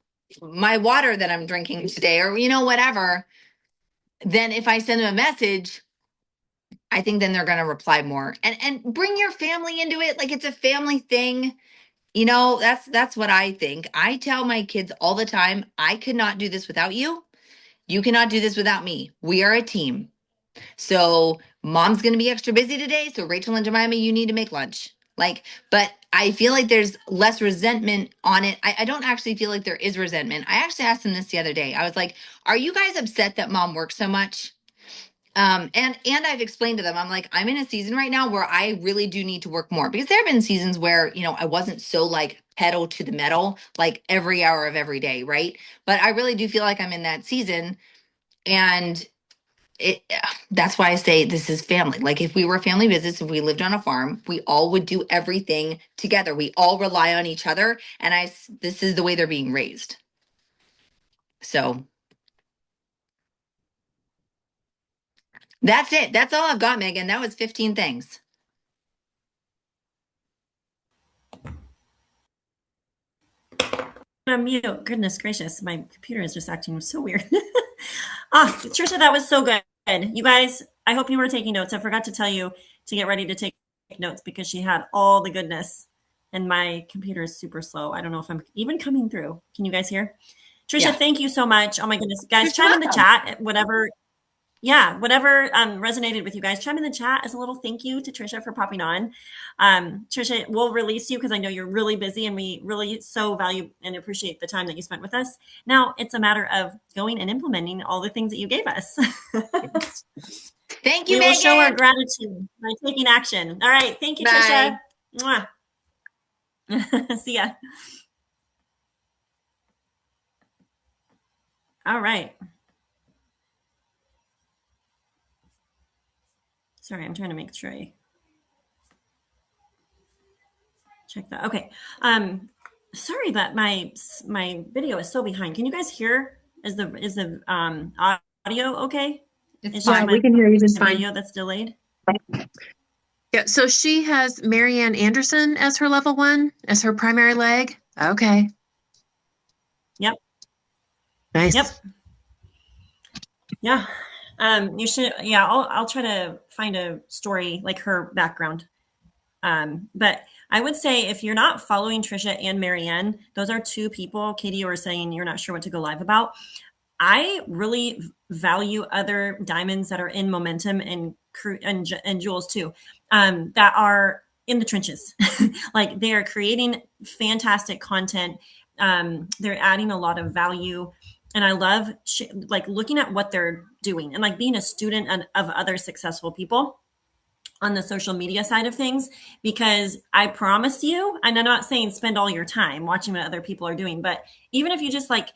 B: my water that I'm drinking today, or, whatever. Then if I send them a message, I think then they're going to reply more, and bring your family into it. Like, it's a family thing. That's what I think. I tell my kids all the time, I could not do this without you. You cannot do this without me. We are a team. So mom's going to be extra busy today. So Rachel and Jemima, you need to make lunch. But I feel like there's less resentment on it. I don't actually feel like there is resentment. I actually asked them this the other day. I was like, are you guys upset that mom works so much? And I've explained to them, I'm like, I'm in a season right now where I really do need to work more, because there have been seasons where, I wasn't so pedal to the metal, like every hour of every day. Right. But I really do feel like I'm in that season. And it that's why I say this is family. Like, if we were a family business, if we lived on a farm, we all would do everything together. We all rely on each other. And this is the way they're being raised. So that's it. That's all I've got, Megan. That was 15 things.
A: on mute. Goodness gracious, my computer is just acting so weird. Tricia, that was so good. You guys, I hope you were taking notes. I forgot to tell you to get ready to take notes because she had all the goodness, and my computer is super slow. I don't know if I'm even coming through. Can you guys hear? Tricia,
B: Yeah.
A: thank you so much. Oh my goodness, guys,
B: You're
A: chime in the
B: welcome.
A: chat. Whatever resonated with you guys, chime in the chat as a little thank you to Tricia for popping on. Tricia, we'll release you because I know you're really busy and we really so value and appreciate the time that you spent with us. Now it's a matter of going and implementing all the things that you gave us.
B: Thank you,
A: We will show our
B: Megan.
A: gratitude by taking action. All right. Thank you, Tricia.
B: Bye.
A: Mwah. See ya. All right. Sorry, I'm trying to make sure I check that. Okay. Sorry, but my video is so behind. Can you guys hear? Is the audio okay?
B: It's
A: It's just
C: Yeah,
B: fine.
C: we
A: my
C: can hear you just fine.
A: video that's delayed.
C: Yeah, so she has Marianne Anderson as her level 1, as her primary leg. Okay,
A: Yep.
C: nice.
A: Yep. Yeah. You should. Yeah. I'll try to find a story like her background. But I would say if you're not following Tricia and Marianne, those are two people. Katie, you were saying you're not sure what to go live about. I really value other diamonds that are in momentum and jewels too, that are in the trenches. Like they are creating fantastic content. They're adding a lot of value. And I love like looking at what they're doing and like being a student of other successful people on the social media side of things, because I promise you, and I'm not saying spend all your time watching what other people are doing, but even if you just like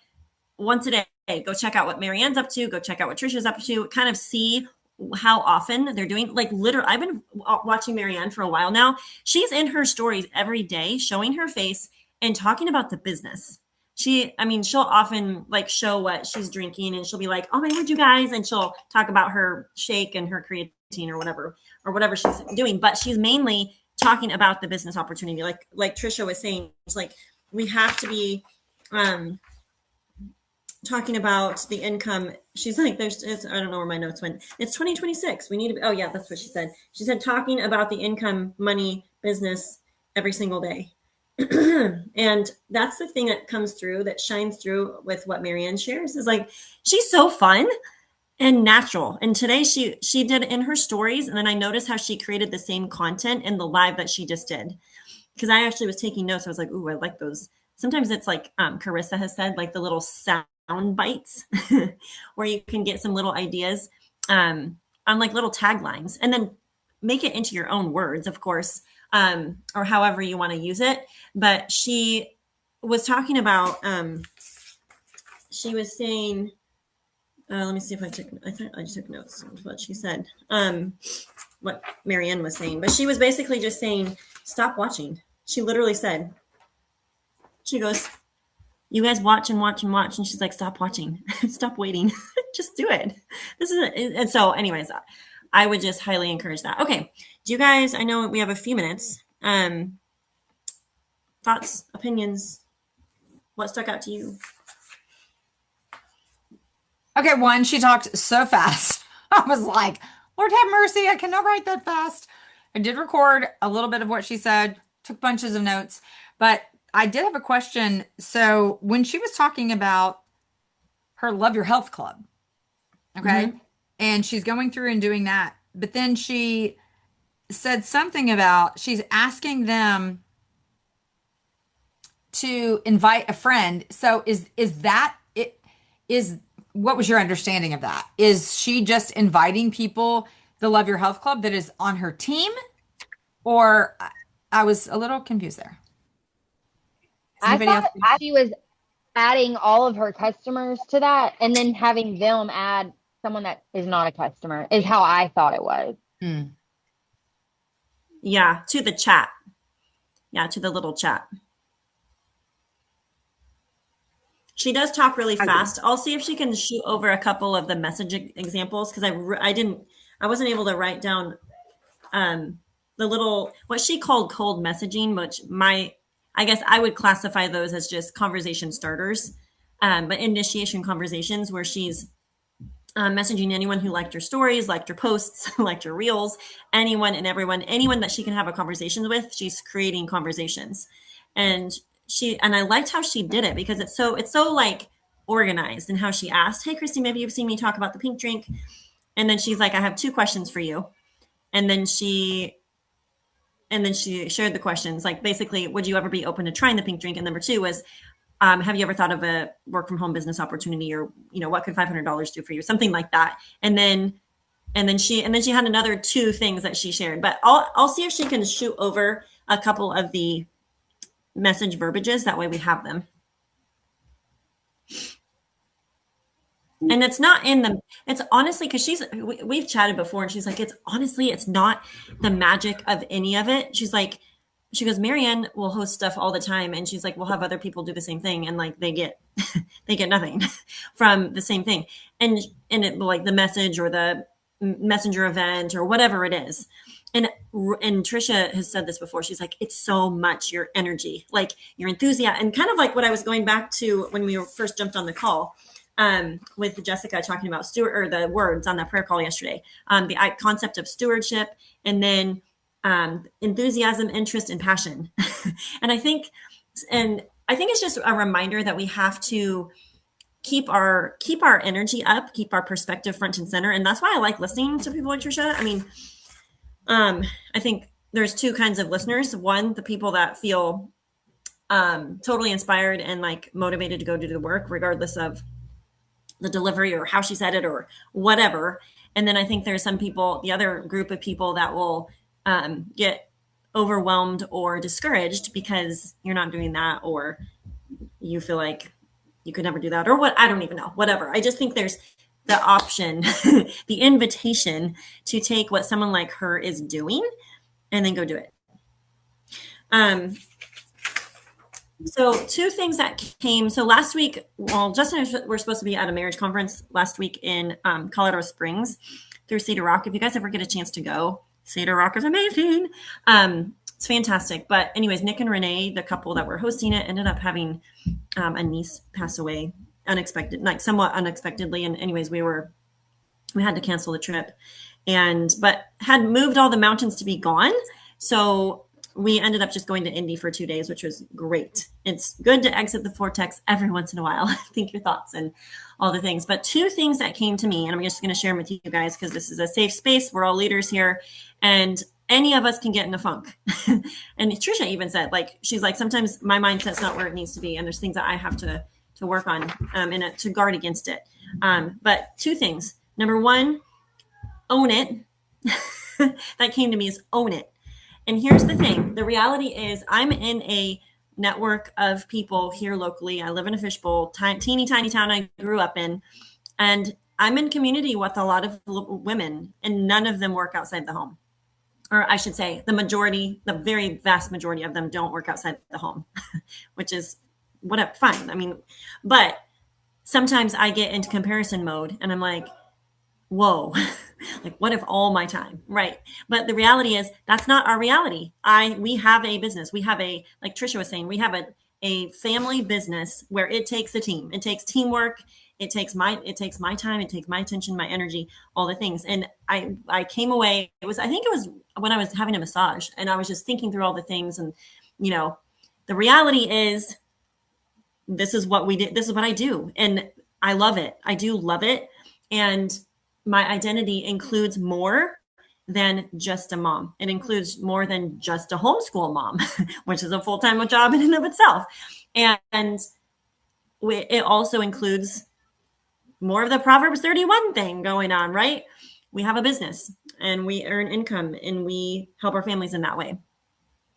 A: once a day, go check out what Marianne's up to, go check out what Tricia's up to, kind of see how often they're doing. Like literally, I've been watching Marianne for a while now. She's in her stories every day, showing her face and talking about the business. She'll often like show what she's drinking and she'll be like, oh my word, you guys. And she'll talk about her shake and her creatine or whatever she's doing. But she's mainly talking about the business opportunity. Like Tricia was saying, it's like we have to be talking about the income. She's like, I don't know where my notes went. It's 2026. We need to be, oh yeah, that's what she said. She said, talking about the income, money, business every single day. And that's the thing that comes through, that shines through with what Marianne shares, is like, she's so fun and natural. And today she did in her stories. And then I noticed how she created the same content in the live that she just did. Because I actually was taking notes. I was like, ooh, I like those. Sometimes it's like Carissa has said, like the little sound bites where you can get some little ideas on like little taglines and then make it into your own words, of course, or however you want to use it. But she was talking about, she was saying, let me see if I thought I took notes of what she said, what Marianne was saying. But she was basically just saying, stop watching. She literally said, she goes, you guys watch and watch and watch. And she's like, stop watching, stop waiting, just do it. This is it. And so anyways, I would just highly encourage that. Okay. Do you guys, I know we have a few minutes, thoughts, opinions, what stuck out to you?
D: Okay, one, she talked so fast. I was like, Lord have mercy, I cannot write that fast. I did record a little bit of what she said, took bunches of notes, but I did have a question. So when she was talking about her Love Your Health Club, okay, and she's going through and doing that, but then she said something about she's asking them to invite a friend. So is that it? Is what was your understanding of that? Is she just inviting people, the Love Your Health Club that is on her team? Or I was a little confused there. Does
E: I
D: anybody else?
E: thought she was adding all of her customers to that and then having them add someone that is not a customer, is how I thought it was.
A: Yeah, to the chat. Yeah, to the little chat. She does talk really fast. I'll see if she can shoot over a couple of the message examples, because I wasn't able to write down the little, what she called cold messaging, which I guess I would classify those as just conversation starters, but initiation conversations where she's messaging anyone who liked your stories, liked your posts, liked your reels, anyone and everyone, anyone that she can have a conversation with. She's creating conversations, and I liked how she did it because it's so like organized and how she asked, "Hey, Christy, maybe you've seen me talk about the pink drink," and then she's like, "I have 2 questions for you," and then she shared the questions like basically, would you ever be open to trying the pink drink? And number 2 was, have you ever thought of a work from home business opportunity, or what could $500 do for you, something like that. And then she had another 2 things that she shared, but I'll see if she can shoot over a couple of the message verbiages, that way we have them. And it's not it's honestly, because we've chatted before, and she's like, it's not the magic of any of it. She goes, Marianne will host stuff all the time, and she's like, we'll have other people do the same thing, and like they get nothing from the same thing, and it, like the message or the messenger event or whatever it is. And Tricia has said this before. She's like, it's so much your energy, like your enthusiasm, and kind of like what I was going back to when we first jumped on the call with Jessica, talking about or the words on that prayer call yesterday, the concept of stewardship, and then enthusiasm, interest, and passion. and I think it's just a reminder that we have to keep our energy up, keep our perspective front and center. And that's why I like listening to people like Tricia. I mean, I think there's 2 kinds of listeners. One, the people that feel totally inspired and like motivated to go do the work, regardless of the delivery or how she said it or whatever. And then I think there's some people, the other group of people, that will get overwhelmed or discouraged because you're not doing that, or you feel like you could never do that, or what, I don't even know, whatever. I just think there's the option, the invitation to take what someone like her is doing and then go do it. So 2 things that came. So last week, well, Justin and I were supposed to be at a marriage conference last week in Colorado Springs through Cedar Rock. If you guys ever get a chance to go, Cedar Rock is amazing. It's fantastic. But anyways, Nick and Renee, the couple that were hosting it, ended up having a niece pass away somewhat unexpectedly. And anyways, we had to cancel the trip, but had moved all the mountains to be gone. So we ended up just going to Indy for 2 days, which was great. It's good to exit the vortex every once in a while. Think your thoughts and all the things. But 2 things that came to me, and I'm just going to share them with you guys because this is a safe space. We're all leaders here, and any of us can get in a funk. And Tricia even said, like, she's like, sometimes my mindset's not where it needs to be, and there's things that I have to work on and to guard against it. But 2 things. Number 1, own it. That came to me is own it. And here's the thing. The reality is I'm in a network of people here locally. I live in a fishbowl, teeny tiny town I grew up in. And I'm in community with a lot of women, and none of them work outside the home. Or I should say the very vast majority of them don't work outside the home, which is whatever, fine. I mean, but sometimes I get into comparison mode and I'm like, whoa, like what if all my time, right? But the reality is that's not our reality. We have a business. We have like Tricia was saying, we have a family business where it takes a team. It takes teamwork. It takes my time. It takes my attention, my energy, all the things. And I came away, I think it was when I was having a massage, and I was just thinking through all the things. And, the reality is this is what we did. This is what I do. And I love it. I do love it. And my identity includes more than just a mom. It includes more than just a homeschool mom, which is a full-time job in and of itself. And it also includes more of the Proverbs 31 thing going on, right? We have a business and we earn income and we help our families in that way.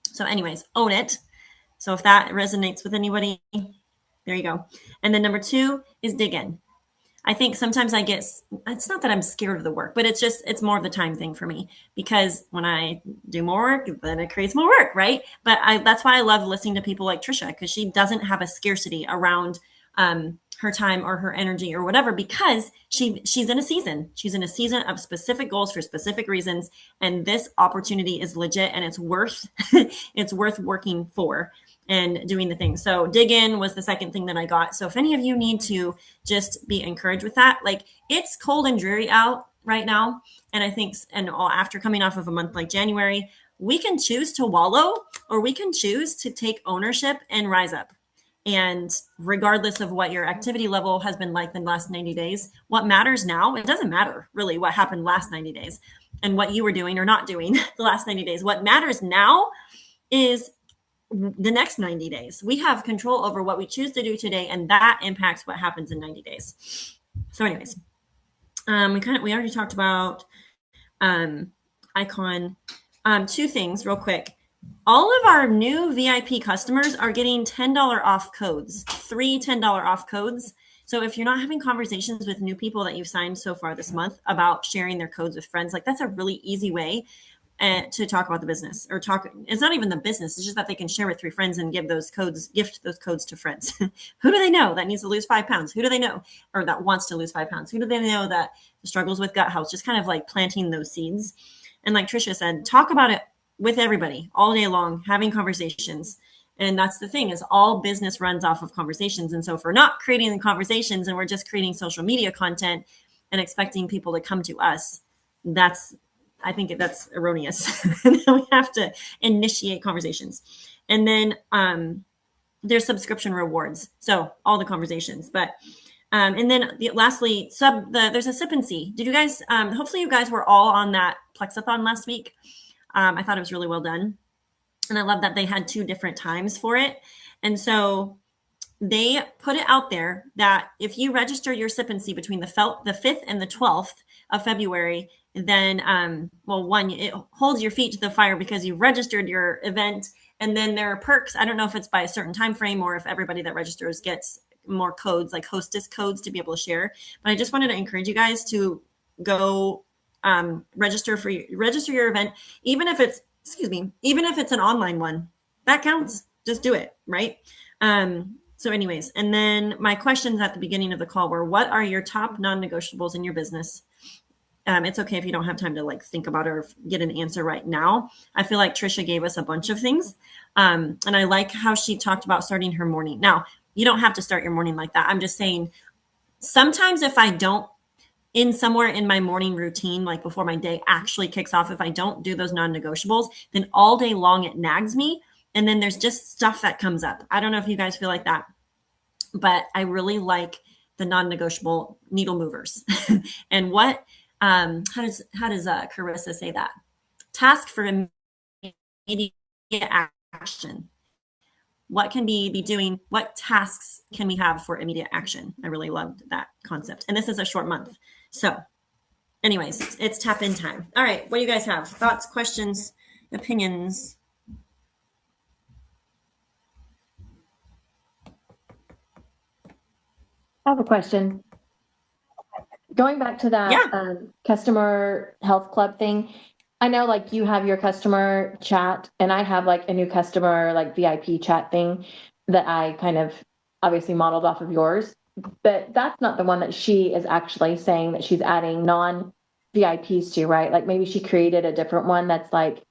A: So anyways, own it. So if that resonates with anybody, there you go. And then number 2 is dig in. I think sometimes it's not that I'm scared of the work, but it's more of the time thing for me, because when I do more work, then it creates more work, right? But that's why I love listening to people like Tricia, because she doesn't have a scarcity around her time or her energy or whatever, because she's in a season. She's in a season of specific goals for specific reasons. And this opportunity is legit and it's worth, it's worth working for. and doing the thing. So dig in was the second thing that I got. So if any of you need to just be encouraged with that, like it's cold and dreary out right now. And I think, and after coming off of a month like January, we can choose to wallow or we can choose to take ownership and rise up. And regardless of what your activity level has been like the last 90 days, what matters now, it doesn't matter really what happened last 90 days and what you were doing or not doing the last 90 days. What matters now is the next 90 days. We have control over what we choose to do today, and that impacts what happens in 90 days. So anyways, we already talked about icon. Two things real quick. All of our new VIP customers are getting $10 off codes, 3 $10 off codes. So if you're not having conversations with new people that you've signed so far this month about sharing their codes with friends, like that's a really easy way to talk about the business or talk. It's not even the business. It's just that they can share with 3 friends and gift those codes to friends. Who do they know that needs to lose 5 pounds? Who do they know, or that wants to lose 5 pounds? Who do they know that struggles with gut health? Just kind of like planting those seeds. And like Tricia said, talk about it with everybody all day long, having conversations. And that's the thing, is all business runs off of conversations. And so if we're not creating the conversations and we're just creating social media content and expecting people to come to us, I think that's erroneous. We have to initiate conversations. And then there's subscription rewards. So all the conversations, and then lastly, there's a sip and see. Did you guys, hopefully you guys were all on that Plexathon last week. I thought it was really well done. And I love that they had 2 different times for it. And so they put it out there that if you register your sip and see between the 5th and the 12th of February, then, one, it holds your feet to the fire because you registered your event. And then there are perks. I don't know if it's by a certain time frame or if everybody that registers gets more codes, like hostess codes, to be able to share. But I just wanted to encourage you guys to go register your event, even if it's an online one, that counts. Just do it, right? So anyways, and then my questions at the beginning of the call were, what are your top non-negotiables in your business? It's okay if you don't have time to like think about it or get an answer right now. I feel like Tricia gave us a bunch of things. And I like how she talked about starting her morning. Now, you don't have to start your morning like that. I'm just saying, sometimes if I don't, somewhere in my morning routine, like before my day actually kicks off, if I don't do those non-negotiables, then all day long it nags me. And then there's just stuff that comes up. I don't know if you guys feel like that, but I really like the non-negotiable needle movers. And what, how does Carissa say that? Task for immediate action. What can we be doing? What tasks can we have for immediate action? I really loved that concept. And this is a short month. So anyways, it's tap in time. All right. What do you guys have? Thoughts, questions, opinions?
F: I have a question. Going back to that customer health club thing, I know like you have your customer chat and I have like a new customer like VIP chat thing that I kind of obviously modeled off of yours, but that's not the one that she is actually saying that she's adding non-VIPs to, right? Like maybe she created a different one that's like,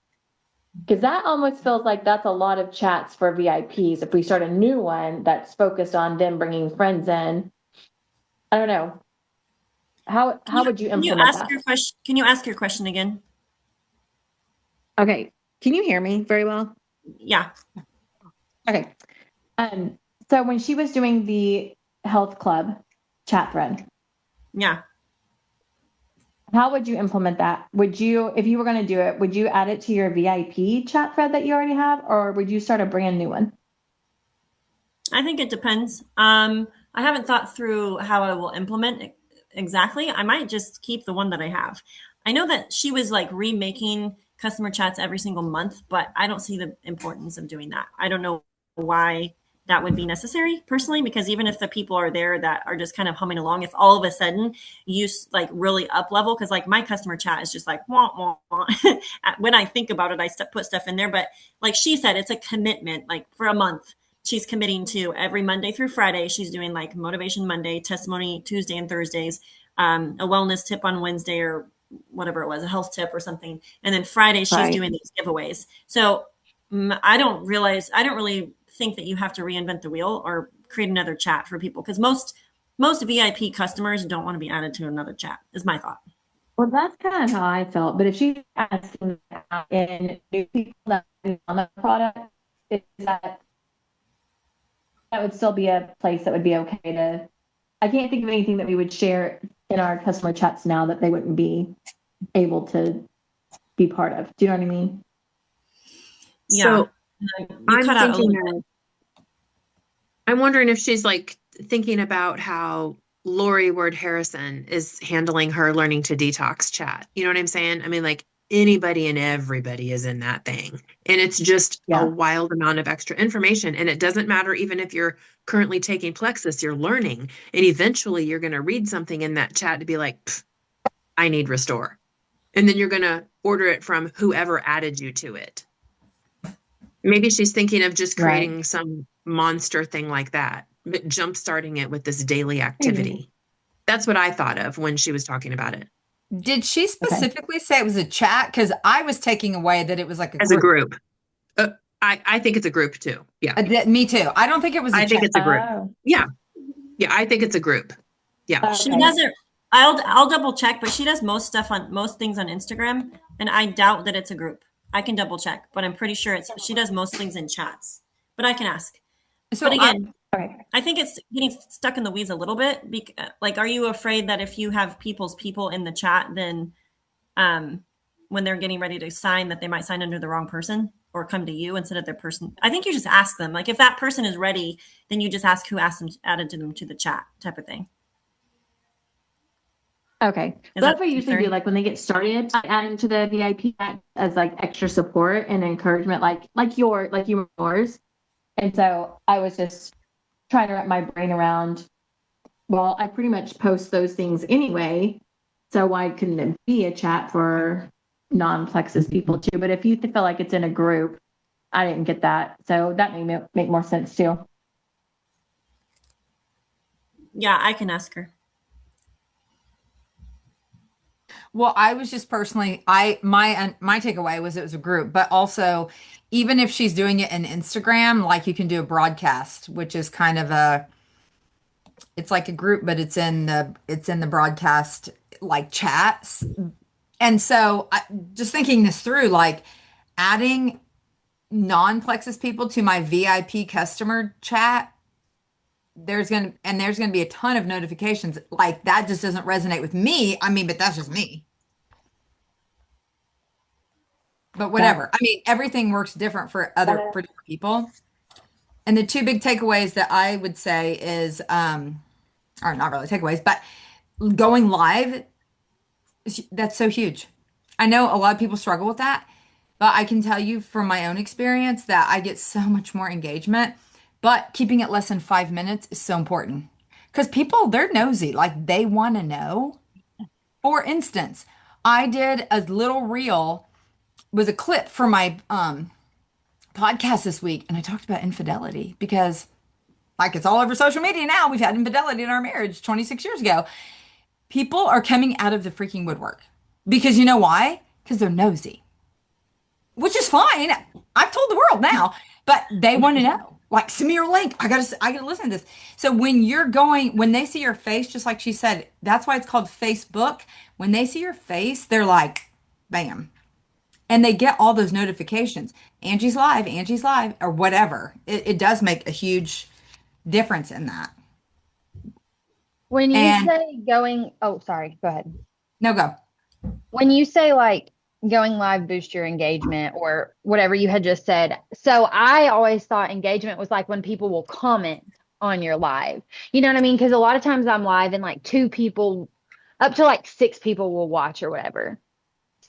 F: because that almost feels like that's a lot of chats for VIPs. If we start a new one that's focused on them bringing friends in, I don't know. How would you implement that?
A: Can you ask your question again?
F: Okay. Can you hear me very well?
A: Yeah.
F: Okay. So when she was doing the health club chat thread,
A: yeah,
F: how would you implement that? Would you, if you were going to do it, would you add it to your VIP chat thread that you already have, or would you start a brand new one?
A: I think it depends. I haven't thought through how I will implement it exactly. I might just keep the one that I have. I know that she was like remaking customer chats every single month, but I don't see the importance of doing that. I don't know why that would be necessary personally, because even if the people are there that are just kind of humming along, if all of a sudden you like really up level, because like my customer chat is just like wah, wah, wah. When I think about it, I put stuff in there, but like she said, it's a commitment. Like for a month, she's committing to every Monday through Friday. She's doing like Motivation Monday, Testimony Tuesday and Thursdays, a wellness tip on Wednesday, or whatever it was, a health tip or something. And then Friday she's doing these giveaways. So I don't really think that you have to reinvent the wheel or create another chat for people, because most VIP customers don't want to be added to another chat, is my thought.
F: Well, that's kind of how I felt. But if she's asking that and new people that are on the product, is that would still be a place that would be okay to. I can't think of anything that we would share in our customer chats now that they wouldn't be able to be part of. Do you know what I mean?
A: Yeah.
C: So
A: You
C: I'm
A: cut out a
C: thinking
A: little bit.
C: I'm wondering if she's like thinking about how Lori Ward Harrison is handling her learning to detox chat. You know what I'm saying? I mean, like anybody and everybody is in that thing. And it's just a
F: Yeah.
C: wild amount of extra information. And it doesn't matter even if you're currently taking Plexus, you're learning. And eventually you're going to read something in that chat to be like, I need Restore. And then you're going to order it from whoever added you to it. Maybe she's thinking of just
F: Right.
C: creating some monster thing like that, but jump starting it with this daily
F: Maybe.
C: activity. That's what I thought of when she was talking about it.
D: Did she
F: Okay.
D: specifically say it was a chat? Because I was taking away that it was like a
C: As a
D: group.
C: group. I think it's a group too. Yeah.
D: Me too. I don't think it was a
C: I think
D: chat.
C: it's a group.
F: Oh,
C: Yeah. Yeah. I think it's a group. Yeah.
A: She
F: okay.
A: doesn't. I'll double check, but she does most things on Instagram, and I doubt that it's a group. I can double check, but I'm pretty sure she does most things in chats. But I can ask.
D: So
A: But again,
F: Okay.
A: I think it's getting stuck in the weeds a little bit. Like, are you afraid that if you have people in the chat, then when they're getting ready to sign, that they might sign under the wrong person or come to you instead of their person? I think you just ask them. Like, if that person is ready, then you just ask who added them to the chat, type of thing.
F: Okay. That's what I usually do. Like when they get started, I add them to the VIP chat as like extra support and encouragement, like yours. And so I was just trying to wrap my brain around, well, I pretty much post those things anyway. So why couldn't it be a chat for non-Plexus people too? But if you feel like it's in a group, I didn't get that. So that made make more sense too.
A: Yeah, I can ask her.
D: Well, I was just personally, my takeaway was it was a group, but also even if she's doing it in Instagram, like you can do a broadcast, which is kind of it's like a group, but it's in the broadcast like chats. And so just thinking this through, like adding non-Plexus people to my VIP customer chat, there's going to be a ton of notifications. Like that just doesn't resonate with me. I mean, but that's just me. But whatever. I mean, everything works different for different people. And the two big takeaways that I would say is, or not really takeaways, but going live, that's so huge. I know a lot of people struggle with that, but I can tell you from my own experience that I get so much more engagement. But keeping it less than 5 minutes is so important because people, they're nosy, like they want to know. For instance, I did a little reel with a clip for my podcast this week, and I talked about infidelity because, like, it's all over social media now. We've had infidelity in our marriage 26 years ago. People are coming out of the freaking woodwork because you know why? Because they're nosy, which is fine. I've told the world now, but they want to know. Like, send me your link. I gotta listen to this. So when they see your face, just like she said, that's why it's called Facebook. When they see your face, they're like, bam. And they get all those notifications. Angie's live, or whatever. It does make a huge difference in that.
E: When you say oh, sorry, go ahead.
D: No, go.
E: When you say like going live boost your engagement or whatever you had just said. So I always thought engagement was like when people will comment on your live. You know what I mean? Because a lot of times I'm live and like 2 people, up to like 6 people will watch or whatever.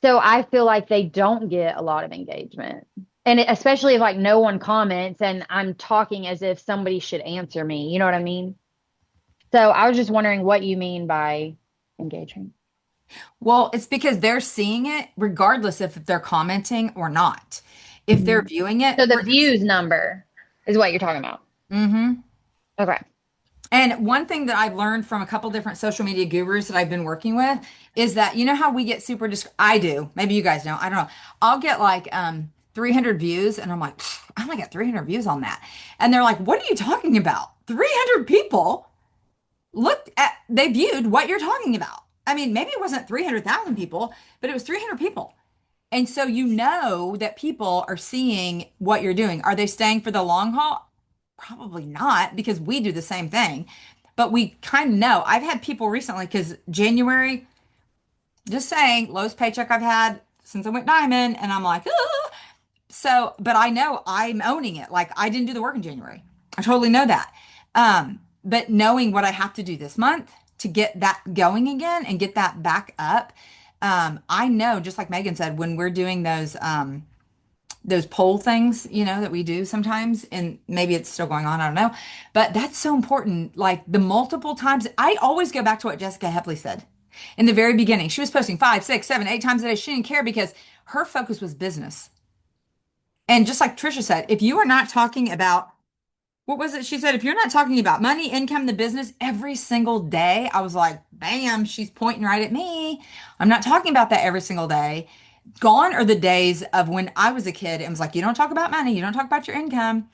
E: So I feel like they don't get a lot of engagement. And especially if like no one comments and I'm talking as if somebody should answer me. You know what I mean? So I was just wondering what you mean by engagement.
D: Well, it's because they're seeing it regardless if they're commenting or not. If they're viewing it.
E: So the views number is what you're talking about.
D: Mm-hmm.
E: Okay.
D: And one thing that I've learned from a couple different social media gurus that I've been working with is that, you know how we get super, I do, maybe you guys don't, I don't know. I'll get like 300 views. And I'm like, I only got 300 views on that. And they're like, what are you talking about? 300 people they viewed what you're talking about. I mean, maybe it wasn't 300,000 people, but it was 300 people. And so you know that people are seeing what you're doing. Are they staying for the long haul? Probably not, because we do the same thing. But we kind of know. I've had people recently, because January, just saying, lowest paycheck I've had since I went diamond. And I'm like, "Ugh." So, but I know I'm owning it. Like, I didn't do the work in January. I totally know that. But knowing what I have to do this month to get that going again and get that back up, I know, just like Megan said, when we're doing those poll things, that we do sometimes, and maybe it's still going on, I don't know, but that's so important. Like the multiple times, I always go back to what Jessica Hepley said in the very beginning. She was posting 5, 6, 7, 8 times a day. She didn't care because her focus was business. And just like Tricia said, if you are not talking about, what was it? She said, if you're not talking about money, income, the business every single day, I was like, bam, she's pointing right at me. I'm not talking about that every single day. Gone are the days of when I was a kid and was like, you don't talk about money, you don't talk about your income.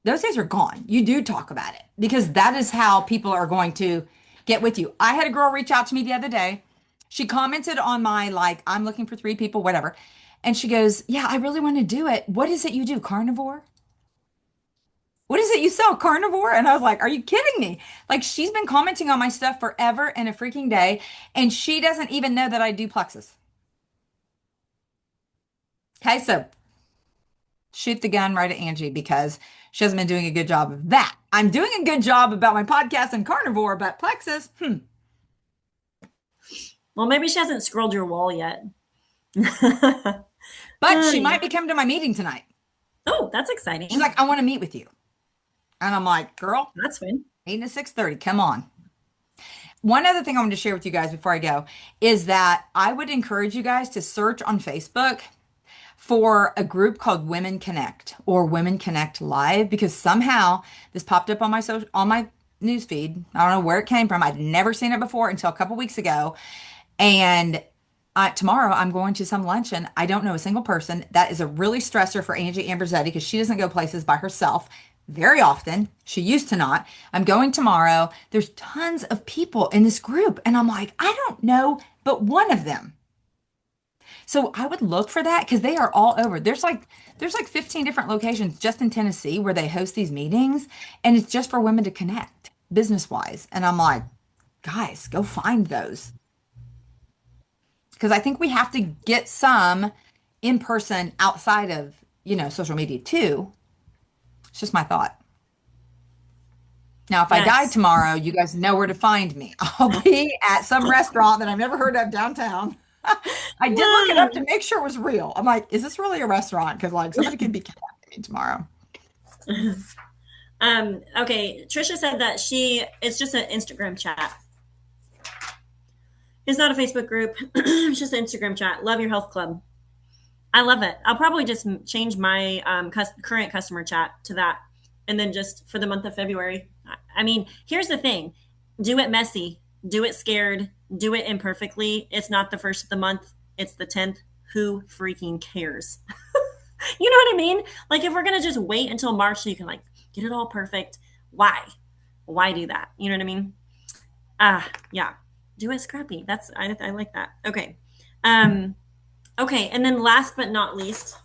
D: Those days are gone. You do talk about it because that is how people are going to get with you. I had a girl reach out to me the other day. She commented on my, like, I'm looking for 3 people, whatever. And she goes, yeah, I really want to do it. What is it you do? Carnivore? What is it you sell? Carnivore? And I was like, are you kidding me? Like, she's been commenting on my stuff forever and a freaking day. And she doesn't even know that I do plexus. Okay, so shoot the gun right at Angie because she hasn't been doing a good job of that. I'm doing a good job about my podcast and carnivore, but plexus,
A: Well, maybe she hasn't scrolled your wall yet.
D: But she might be coming to my meeting tonight.
A: Oh, that's exciting.
D: She's like, I want to meet with you. And I'm like, girl,
A: that's fine.
D: 8 to 6:30, come on. One other thing I wanted to share with you guys before I go is that I would encourage you guys to search on Facebook for a group called Women Connect or Women Connect Live, because somehow this popped up on my news feed. I don't know where it came from. I'd never seen it before until a couple weeks ago. And tomorrow I'm going to some luncheon. I don't know a single person. That is a really stressor for Angie Amberzetti because she doesn't go places by herself very often. She used to not. I'm going tomorrow. There's tons of people in this group. And I'm like, I don't know but one of them. So I would look for that because they are all over. There's like 15 different locations just in Tennessee where they host these meetings, and it's just for women to connect business wise. And I'm like, guys, go find those. Because I think we have to get some in person outside of, social media too. It's just my thought. Now, if I die tomorrow, you guys know where to find me. I'll be at some restaurant that I've never heard of downtown. I did look it up to make sure it was real. I'm like, is this really a restaurant? Because like somebody could be kidnapping me tomorrow.
A: Okay. Tricia said that it's just an Instagram chat. It's not a Facebook group. It's just an Instagram chat. Love Your Health Club. I love it. I'll probably just change my current customer chat to that. And then just for the month of February. I mean, here's the thing. Do it messy. Do it scared. Do it imperfectly. It's not the first of the month. It's the 10th. Who freaking cares? You know what I mean? Like if we're going to just wait until March so you can like get it all perfect. Why? Why do that? You know what I mean? Yeah. Do it scrappy. I like that. Okay. Okay. And then last but not least,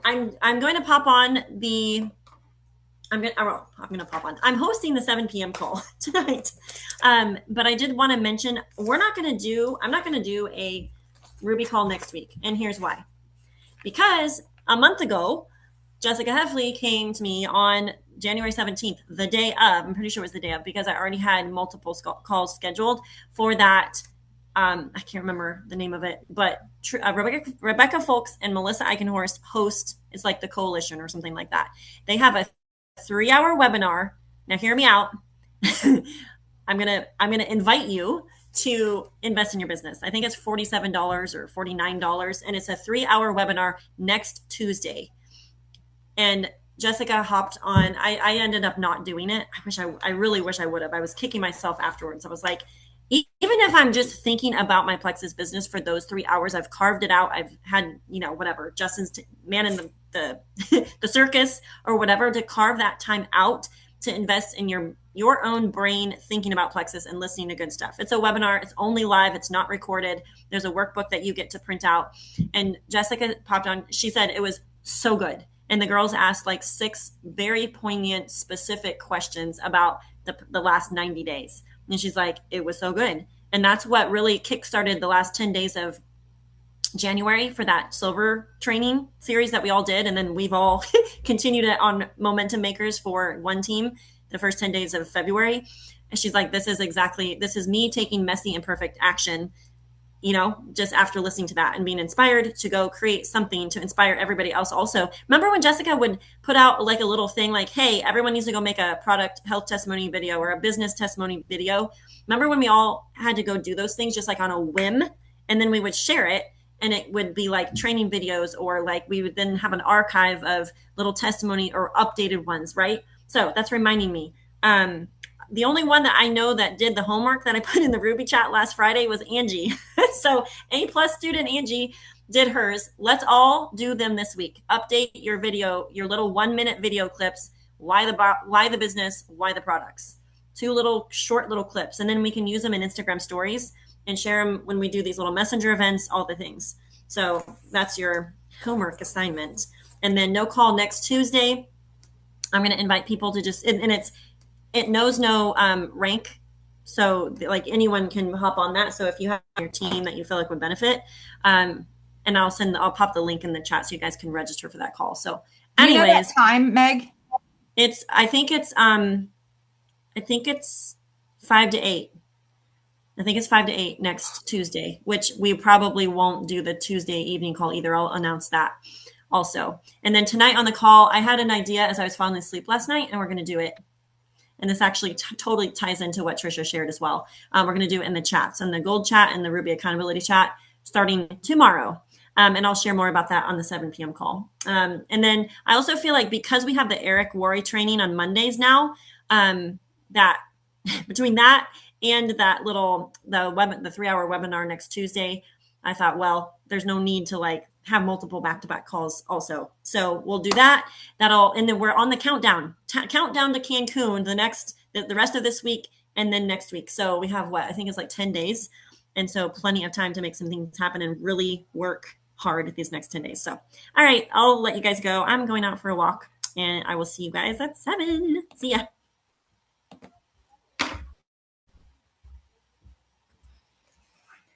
A: I'm going to pop on I'm hosting the 7 p.m. call tonight. But I did want to mention, I'm not going to do a Ruby call next week. And here's why. Because a month ago, Jessica Heffley came to me on January 17th, the day of, I'm pretty sure it was the day of, because I already had multiple calls scheduled for that. I can't remember the name of it, but Rebecca Folks and Melissa Eichenhorst host, it's like the coalition or something like that. They have a 3-hour webinar. Now hear me out. I'm gonna invite you to invest in your business. I think it's $47 or $49, and it's a 3-hour webinar next Tuesday. And Jessica hopped on. I ended up not doing it. I really wish I would have. I was kicking myself afterwards. I was like, even even if I'm just thinking about my plexus business for those 3 hours, I've carved it out. I've had, whatever, Justin's man in the the circus or whatever, to carve that time out to invest in your own brain thinking about plexus and listening to good stuff. It's a webinar. It's only live. It's not recorded. There's a workbook that you get to print out. And Jessica popped on. She said it was so good. And the girls asked like 6 very poignant, specific questions about the last 90 days. And she's like, it was so good. And that's what really kickstarted the last 10 days of January for that silver training series that we all did. And then we've all continued it on Momentum Makers for one team the first 10 days of February. And she's like, this is me taking messy and perfect action, just after listening to that and being inspired to go create something to inspire everybody else also. Remember when Jessica would put out like a little thing like, hey, everyone needs to go make a product health testimony video or a business testimony video. Remember when we all had to go do those things just like on a whim, and then we would share it, and it would be like training videos, or like we would then have an archive of little testimony or updated ones, right? So that's reminding me. The only one that I know that did the homework that I put in the Ruby chat last Friday was Angie. So A+ student Angie did hers. Let's all do them this week. Update your video, your little 1-minute video clips. Why the business, why the products. 2 little short little clips. And then we can use them in Instagram stories and share them when we do these little messenger events, all the things. So that's your homework assignment. And then no call next Tuesday. I'm going to invite people to just, and it knows no rank. So like anyone can hop on that. So if you have your team that you feel like would benefit, and I'll pop the link in the chat so you guys can register for that call. So anyways,
D: you know that time, Meg?
A: I think it's 5 to 8. I think it's 5 to 8 next Tuesday, which we probably won't do the Tuesday evening call either. I'll announce that also. And then tonight on the call, I had an idea as I was falling asleep last night, and we're going to do it. And this actually totally ties into what Tricia shared as well. We're going to do it in the chats, in the gold chat and the Ruby accountability chat starting tomorrow. And I'll share more about that on the 7 p.m. call. And then I also feel like because we have the Eric Worre training on Mondays now, that between that and that the 3-hour webinar next Tuesday, I thought, well, there's no need to like have multiple back-to-back calls also. So we'll do that. And then we're on the countdown to Cancun, the rest of this week and then next week. So we have I think it's like 10 days. And so plenty of time to make some things happen and really work hard these next 10 days. So, all right, I'll let you guys go. I'm going out for a walk, and I will see you guys at 7. See ya.